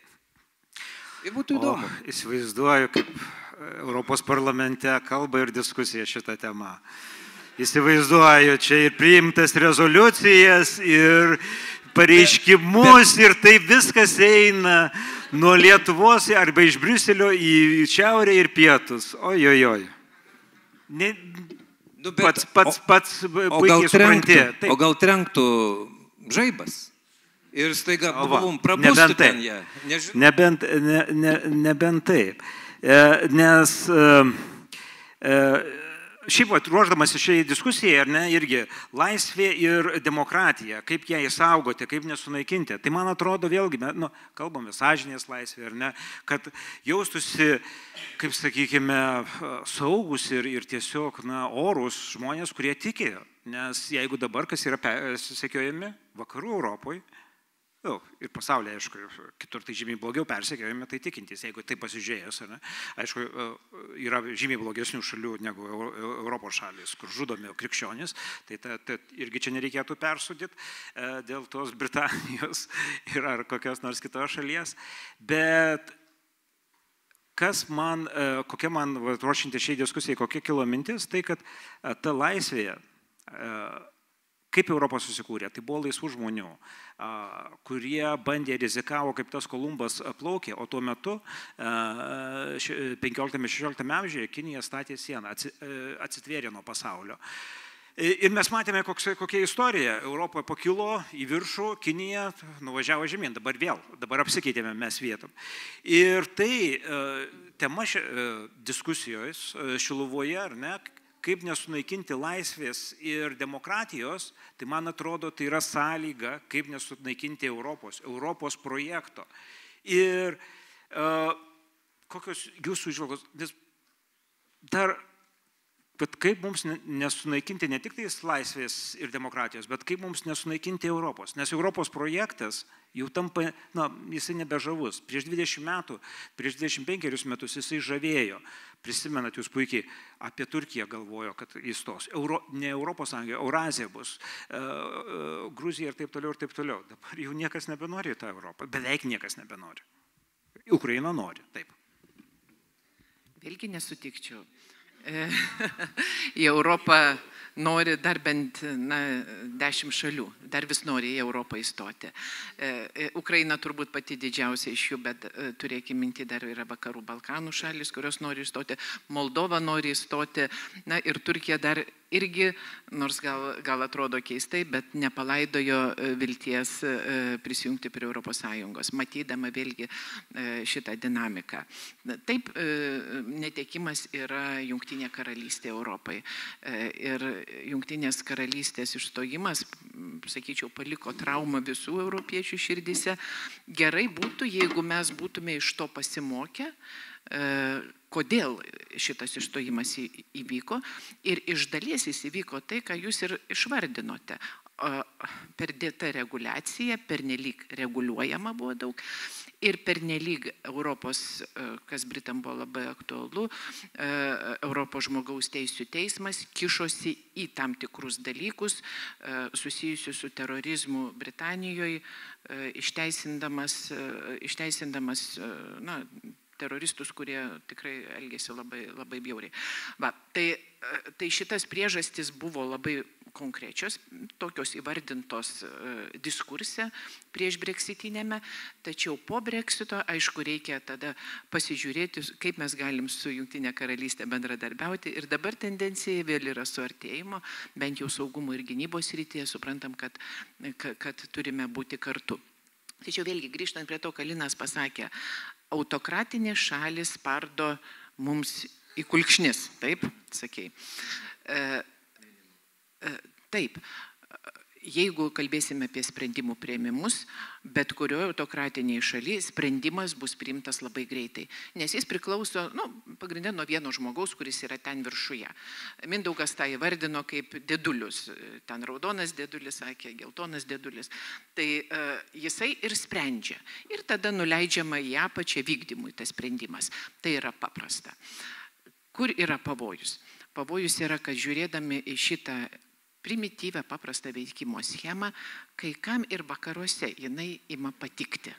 Ir būtų įdomu. Įsivaizduoju, kaip Europos parlamente kalba ir diskusija šitą temą. Įsivaizduoju, čia ir priimtas rezoliucijas, ir pareiškimus, ir tai viskas eina nuo Lietuvos arba iš Briuselio į šiaurę ir pietus. Ojojoj. Pats puikiai supranti. O gal trenktų žaibas? Ir staiga prabustų ten ją. Nebent taip. Nes šiaip ruoždamas šiai diskusijai, ar ne, irgi laisvė ir demokratija, kaip ją įsaugoti, kaip nesunaikinti. Tai man atrodo vėlgi, kalbame sąžinės laisvė, ar ne, kad jaustusi, kaip sakykime, saugus ir tiesiog orus žmonės, kurie tiki. Nes jeigu dabar, kas yra sekiojami vakarų Europoje, ir pasaulyje, aišku, kitur tai žymiai blogiau persekiojami, tai tikintys, jeigu tai pasižiūrėjus, aišku, yra žymiai blogesnių šalių negu Europos šalis, kur žudomi krikščionys, tai irgi čia nereikėtų persudyti dėl tos Britanijos ir ar kokios nors kitos šalies, bet kokia man ruošinti šiai diskusijai, kokia kilo mintis, tai kad ta laisvė, kaip Europa susikūrė, tai buvo laisvų žmonių, kurie bandė, rizikavo, kaip tas Kolumbas plaukė, o tuo metu 15-16 amžiuje Kinija statė sieną, atsitvėrė nuo pasaulio. Ir mes matėme, kokia istorija. Europoje pakilo į viršų, Kinija nuvažiavo žemyn, dabar apsikeitėme mes vietom. Ir tai tema diskusijos Šiluvoje, ar ne, kaip nesunaikinti laisvės ir demokratijos, tai man atrodo, tai yra sąlyga, kaip nesunaikinti Europos projekto. Ir kokios jūsų įžvalgos, nes dar, bet kaip mums nesunaikinti ne tik tais laisvės ir demokratijos, bet kaip mums nesunaikinti Europos. Nes Europos projektas jau tampa, jisai nebežavus. Prieš 20 metų, prieš 25 metus jisai žavėjo. Prisimenat jūs puikiai, apie Turkiją galvojo, kad įstos. Ne Europos Sąjunga, Eurazija bus, Gruzija ir taip toliau, ir taip toliau. Dabar jau niekas nebenori tą Europą, beveik niekas nebenori. Ukraina nori, taip. Vėlgi nesutikčiau. Į Europą nori dar bent 10 šalių, dar vis nori į Europą įstoti. Ukraina turbūt pati didžiausia iš jų, bet turėkime minti, dar yra vakarų Balkanų šalis, kurios nori įstoti, Moldova nori įstoti, ir Turkija dar irgi, nors gal atrodo keistai, bet nepalaidojo vilties prisijungti prie Europos Sąjungos, matydama vėlgi šitą dinamiką. Taip, netekimas yra Jungtinė karalystė Europai. Ir Jungtinės karalystės išstojimas, sakyčiau, paliko traumą visų europiečių širdise. Gerai būtų, jeigu mes būtume iš to pasimokę, kodėl šitas išstojimas įvyko, ir iš dalies jis įvyko tai, ką jūs ir išvardinote. Perdėta reguliacija, pernelyg reguliuojama buvo daug, ir pernelyg Europos, kas Britam buvo labai aktualu, Europos žmogaus teisių teismas kišosi į tam tikrus dalykus susijusius su terorizmu Britanijoje, išteisindamas teroristus, kurie tikrai elgėsi labai, labai bjauriai. Tai šitas priežastis buvo labai konkrečios, tokios įvardintos diskurse prieš breksitinėme, tačiau po breksito, aišku, reikia tada pasižiūrėti, kaip mes galim su Jungtinė karalystė bendradarbiauti, ir dabar tendencija vėl yra suartėjimo, bent jau saugumo ir gynybos srityje, suprantam, kad turime būti kartu. Tačiau vėlgi, grįžtant prie to, ką Linas pasakė, autokratinės šalis spardo mums į kulkšnis, taip, sakei. Taip, jeigu kalbėsime apie sprendimų prieimimus, bet kurioje autokratinėje šalyje sprendimas bus priimtas labai greitai, nes jis priklauso, pagrindė nuo vieno žmogaus, kuris yra ten viršuje. Mindaugas tą įvardino kaip dėdulius, ten raudonas dėdulis, sakė, geltonas dėdulis. Tai jisai ir sprendžia. Ir tada nuleidžiama į apačią vykdymui tas sprendimas. Tai yra paprasta. Kur yra pavojus? Pavojus yra, kad žiūrėdami į šitą primityvę, paprastą veikimo schemą, kai kam ir vakaruose jinai ima patikti.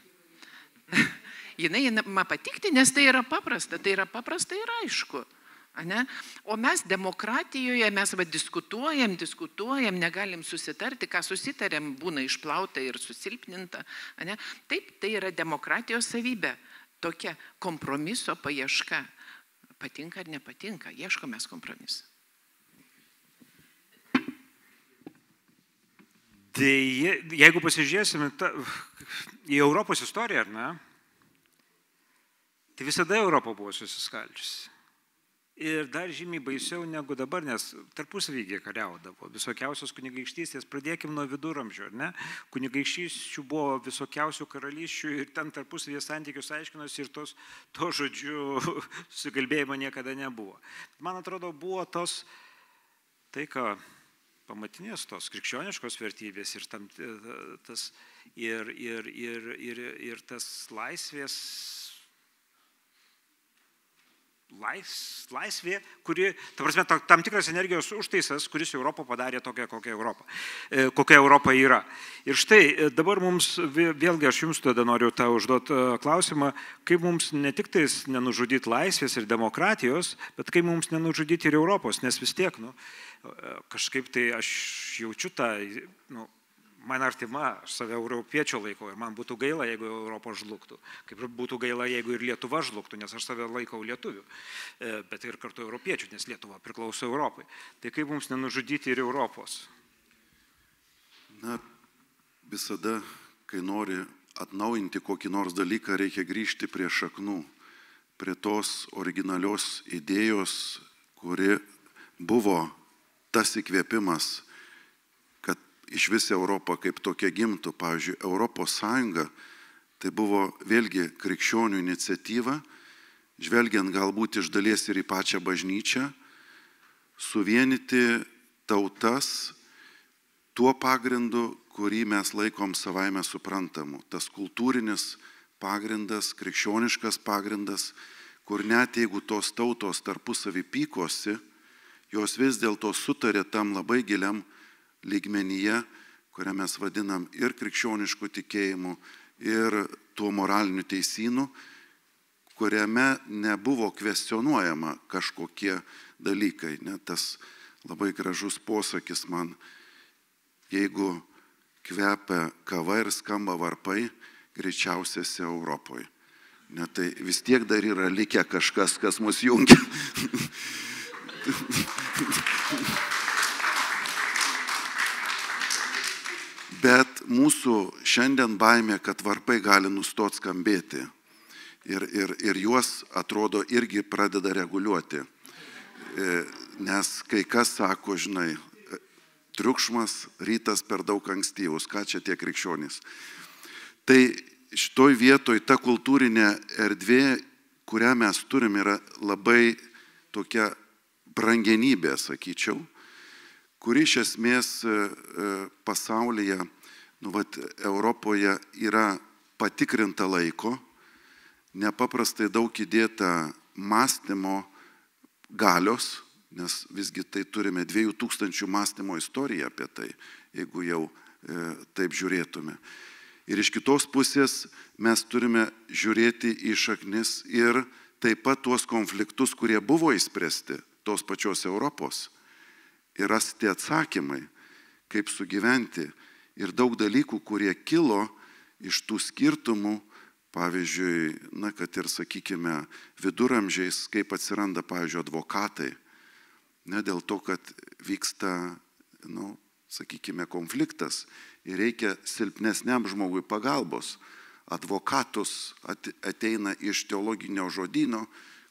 Jinai ima patikti, nes tai yra paprasta ir aišku. Ane? O mes demokratijoje, mes diskutuojam, negalim susitarti, ką susitarėm, būna išplauta ir susilpninta. Ane? Taip, tai yra demokratijos savybė, tokia kompromiso paieška. Patinka ar nepatinka, ieškomės kompromisą. Jeigu pasižiūrėsime į Europos istoriją, ar ne, tai visada Europa buvo susiskaldžiusi. Ir dar žymiai baisiau negu dabar, nes tarpusavyje kariaudavo visokiausios kunigaikštystės. Pradėkime nuo viduramžių, ar ne? Kunigaikščių buvo visokiausių karalysčių ir ten tarpusavyje santykius aiškinosi ir to žodžiu susikalbėjimo niekada nebuvo. Man atrodo, buvo tai ką pamatinės tos krikščioniškos vertybės ir tas laisvė, kuri, tam tikras energijos užtaisas, kuris Europą padarė tokią, kokia Europa yra. Ir štai, dabar mums, vėlgi aš jums tada noriu tą užduoti klausimą, kaip mums ne tik tais nenužudyti laisvės ir demokratijos, bet kaip mums nenužudyti ir Europos, nes vis tiek, kažkaip tai aš jaučiu tą, man artima, aš save europiečio laikau ir man būtų gaila, jeigu Europa žlugtų. Kaip būtų gaila, jeigu ir Lietuva žlugtų, nes aš save laikau lietuviu, bet ir kartu europiečių, nes Lietuva priklauso Europai. Tai kaip mums nenužudyti ir Europos? Visada, kai nori atnaujinti kokį nors dalyką, reikia grįžti prie šaknų, prie tos originalios idėjos, kuri buvo tas įkvėpimas, iš vis Europą kaip tokia gimtų. Pavyzdžiui, Europos Sąjunga, tai buvo vėlgi krikščionių iniciatyva, žvelgiant galbūt iš dalies ir į pačią bažnyčią, suvienyti tautas tuo pagrindu, kurį mes laikom savaime suprantamu. Tas kultūrinis pagrindas, krikščioniškas pagrindas, kur net jeigu tos tautos tarpusavį pykosi, jos vis dėlto sutarė tam labai giliam lygmenyje, kurią mes vadinam ir krikščioniškų tikėjimų, ir tuo moraliniu teisynu, kuriame nebuvo kvestionuojama kažkokie dalykai. Tas labai gražus posakis man, jeigu kvepia kava ir skamba varpai, greičiausiai esi Europoje. Tai vis tiek dar yra likę kažkas, kas mus jungia. Bet mūsų šiandien baimė, kad varpai gali nustoti skambėti ir juos, atrodo, irgi pradeda reguliuoti. Nes kai kas sako, žinai, triukšmas, rytas per daug ankstyvus, ką čia tie krikščionys. Tai šitoj vietoj ta kultūrinė erdvė, kurią mes turim, yra labai tokia brangenybė, sakyčiau, kuri iš esmės pasaulyje, Europoje yra patikrinta laiko, nepaprastai daug įdėta mąstymo galios, nes visgi tai turime 2000 mąstymo istoriją apie tai, jeigu jau taip žiūrėtume. Ir iš kitos pusės mes turime žiūrėti į šaknis ir taip pat tuos konfliktus, kurie buvo įspręsti tos pačios Europos. Ir rasti atsakymai, kaip sugyventi. Ir daug dalykų, kurie kilo iš tų skirtumų, pavyzdžiui, kad ir, sakykime, viduramžiais, kaip atsiranda, pavyzdžiui, advokatai. Dėl to, kad vyksta, sakykime, konfliktas ir reikia silpnesniam žmogui pagalbos. Advokatus ateina iš teologinio žodyno,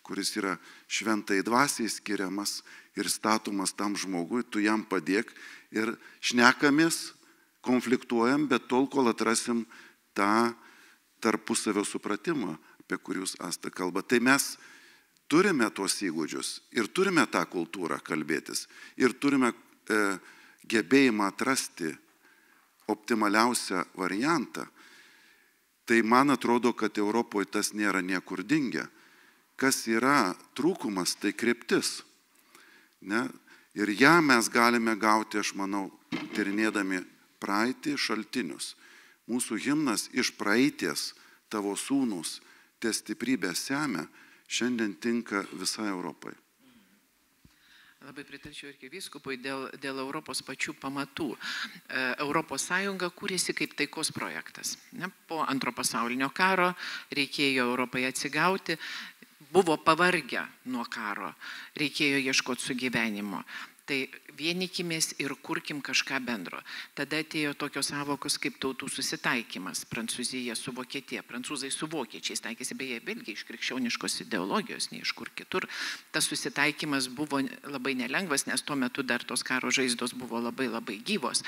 kuris yra šventai dvasiai skiriamas ir statomas tam žmogui, tu jam padėk ir šnekamis, konfliktuojam, bet tol, kol atrasim tą tarpusavio supratimą, apie kurį jūs Asta kalba. Tai mes turime tuos įgūdžius ir turime tą kultūrą kalbėtis ir turime gebėjimą atrasti optimaliausią variantą. Tai man atrodo, kad Europoje tas nėra niekur dingę. Kas yra trūkumas, tai kryptis. Ne? Ir ją mes galime gauti, aš manau, tyrinėdami praeitį šaltinius. Mūsų himnas iš praeities tavo sūnus, tie stiprybė semia, šiandien tinka visai Europai. Labai pritarčiau ir vyskupui dėl Europos pačių pamatų. Europos Sąjunga kūrėsi kaip taikos projektas. Po antro pasaulinio karo reikėjo Europai atsigauti, buvo pavargę nuo karo, reikėjo ieškoti sugyvenimo. Tai vienykimės ir kurkim kažką bendro. Tada atėjo tokios savokos kaip tautų susitaikymas. Prancūzija su Vokietija, prancūzai su vokiečiais taikėsi, beje, vėlgi iš krikščioniškos ideologijos, ne iš kur kitur. Tas susitaikymas buvo labai nelengvas, nes tuo metu dar tos karo žaizdos buvo labai labai gyvos.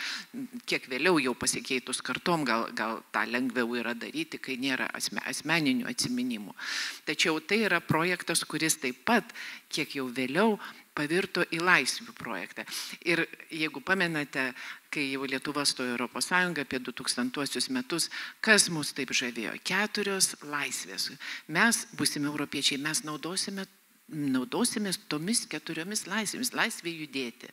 Kiek vėliau jau pasikeitus kartom, gal tą lengviau yra daryti, kai nėra asmeninių atsiminimų. Tačiau tai yra projektas, kuris taip pat, kiek jau vėliau, pavirto į laisvių projektą. Ir jeigu pamenate, kai jau Lietuva stojo Europos Sąjungą apie 2000 metus, kas mus taip žavėjo? 4 laisvės. Mes, būsime europiečiai, mes naudosimės tomis 4 laisvėmis. Laisvė judėti,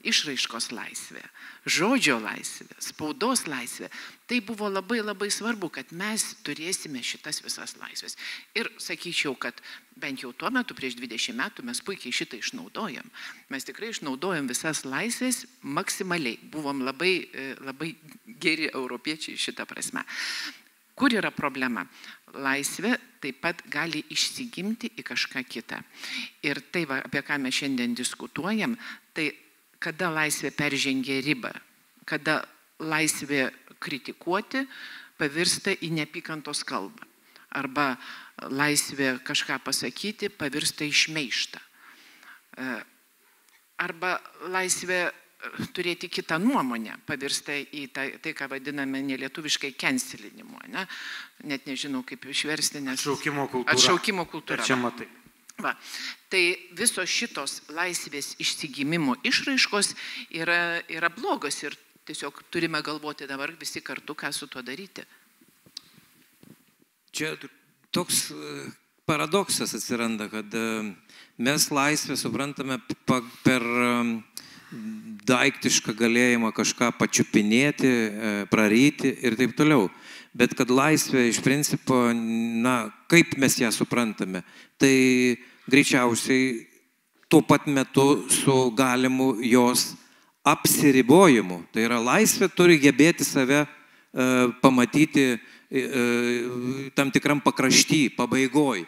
išraiškos laisvė, žodžio laisvė, spaudos laisvė. Tai buvo labai labai svarbu, kad mes turėsime šitas visas laisvės. Ir sakyčiau, kad bent jau tuo metu, prieš 20 metų, mes puikiai šitą išnaudojam. Mes tikrai išnaudojam visas laisvės maksimaliai. Buvom labai, labai geri europiečiai šitą prasme. Kur yra problema? Laisvė taip pat gali išsigimti į kažką kitą. Ir tai, apie ką mes šiandien diskutuojam, tai kada laisvė peržengia ribą, kada laisvė kritikuoti pavirsta į neapykantos kalbą, arba laisvė kažką pasakyti pavirsta į šmeižtą, arba laisvė turėti kitą nuomonę pavirsta į tai ką vadiname nelietuviškai cancelinimu, ne? Net nežinau kaip išversti, nes atšaukimo kultūra. Čia matai. Va. Tai visos šitos laisvės išsigimimo išraiškos yra blogos ir tiesiog turime galvoti dabar visi kartu, ką su tuo daryti. Čia toks paradoksas atsiranda, kad mes laisvę suprantame per daiktišką galėjimą kažką pačiupinėti, praryti ir taip toliau. Bet kad laisvė iš principo, kaip mes ją suprantame, tai greičiausiai tuo pat metu su galimu jos apsiribojimu. Tai yra laisvė turi gebėti save pamatyti tam tikram pakrašty, pabaigoj.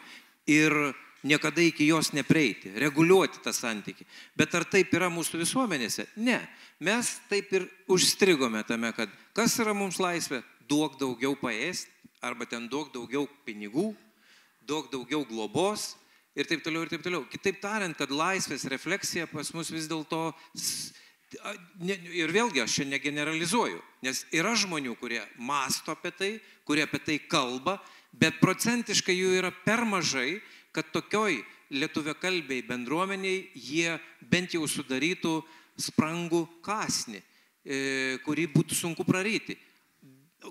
Ir niekada iki jos neprieiti, reguliuoti tą santykį. Bet ar taip yra mūsų visuomenėse? Ne. Mes taip ir užstrigome tame, kad kas yra mums laisvė? Duok daugiau paėsti, arba ten duok daugiau pinigų, duok daugiau globos ir taip toliau ir taip toliau. Kitaip tariant, kad laisvės refleksija pas mus vis dėlto, ir vėlgi aš čia negeneralizuoju, nes yra žmonių, kurie mąsto apie tai, kurie apie tai kalba, bet procentiškai jų yra per mažai, kad tokioj lietuviakalbiai bendruomeniai jie bent jau sudarytų sprangų kąsnį, kurį būtų sunku praryti.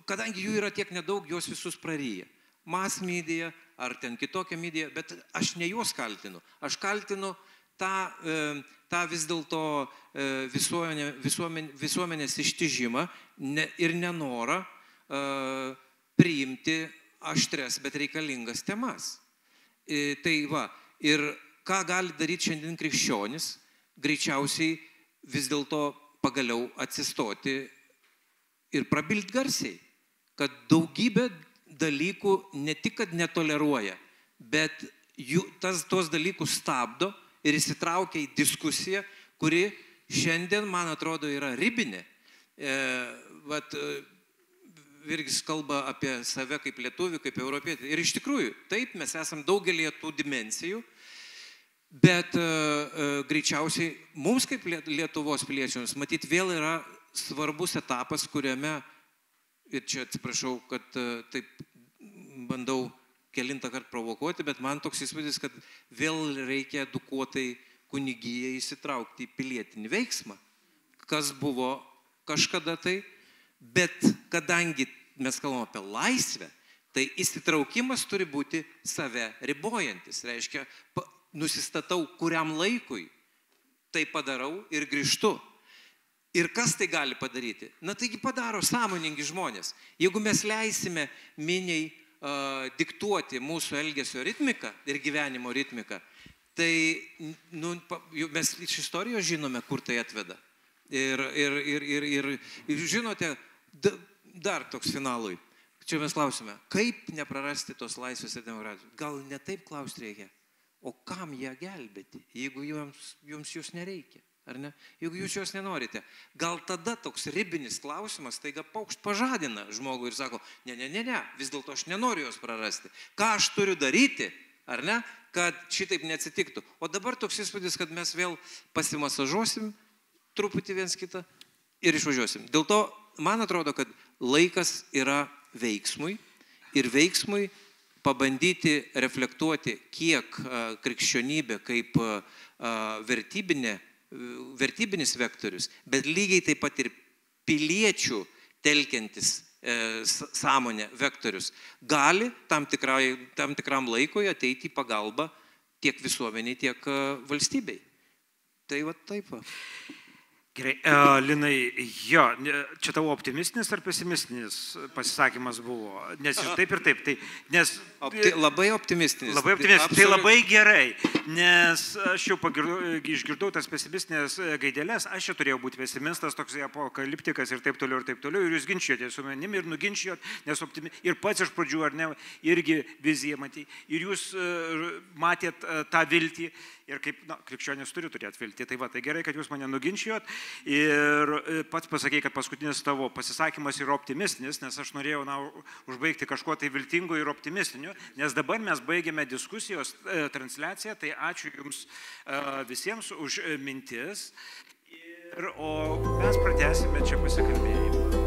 Kadangi jų yra tiek nedaug, juos visus praryja. Mass media ar ten kitokia media, bet aš ne juos kaltinu. Aš kaltinu tą vis dėlto visuomenės ištižimą ir nenorą priimti aštrias, bet reikalingas temas. Tai va, ir ką gali daryti šiandien krikščionis, greičiausiai vis dėlto pagaliau atsistoti ir prabilti garsiai, kad daugybė dalykų ne tik, kad netoleruoja, bet tos dalykus stabdo ir įsitraukia į diskusiją, kuri šiandien, man atrodo, yra ribinė. Virgis kalba apie save kaip lietuvį, kaip europietį. Ir iš tikrųjų, taip, mes esam daugelį tų dimensijų, bet greičiausiai mums kaip Lietuvos piliečiams, matyt, vėl yra svarbus etapas, kuriame, ir čia atsiprašau, kad taip bandau kelintą kartą provokuoti, bet man toks įspūdis, kad vėl reikia edukuotai kunigijai įsitraukti į pilietinį veiksmą, kas buvo kažkada tai, bet kadangi mes kalbame apie laisvę, tai įsitraukimas turi būti save ribojantis. Reiškia, nusistatau kuriam laikui, tai padarau ir grįžtu. Ir kas tai gali padaryti? Na taigi padaro sąmoningi žmonės. Jeigu mes leisime miniai diktuoti mūsų elgesio ritmiką ir gyvenimo ritmiką, tai mes iš istorijos žinome, kur tai atveda. Ir žinote, dar toks finalui. Čia mes klausime, kaip neprarasti tos laisvės ir demokratijos? Gal ne taip klausti reikia, o kam ją gelbėti, jeigu jums jūs nereikia, ar ne? Jeigu jūs jos nenorite. Gal tada toks ribinis klausimas taiga paukšt pažadina žmogų ir sako, ne, vis dėlto aš nenoriu jos prarasti. Ką aš turiu daryti, ar ne, kad šitaip neatsitiktų. O dabar toks įspūdis, kad mes vėl pasimasažuosim truputį viens kitą ir išvažiuosim. Dėl to man atrodo, kad laikas yra veiksmui ir veiksmui pabandyti reflektuoti, kiek krikščionybė kaip vertybinis vektorius, bet lygiai taip pat ir piliečių telkiantis sąmonę vektorius gali tam tikram laikui ateiti į pagalbą tiek visuomeniai, tiek valstybei. Tai va taip va. Gerai, Linai, jo, čia tavo optimistinis ar pesimistinis pasisakymas buvo? Nes taip ir taip. Labai optimistinis. Labai optimistinis. Tai labai gerai, nes aš jau išgirdau tas pesimistinės gaidelės, aš čia turėjau būti pesimistas, toks apokaliptikas ir taip toliau, ir jūs ginčijotės su manim ir nuginčijot, nes ir pats iš pradžių, ar ne, irgi viziją matė, ir jūs matėt tą viltį. Ir kaip, krikščionys turi turėti viltį. Tai va, tai gerai, kad jūs mane nuginčijot ir pats pasakei, kad paskutinis tavo pasisakymas yra optimistinis, nes aš norėjau užbaigti kažkuo tai viltingu ir optimistiniu, nes dabar mes baigėme diskusijos transliaciją, tai ačiū jums visiems už mintis, o mes pratęsime čia pasikalbėjimą.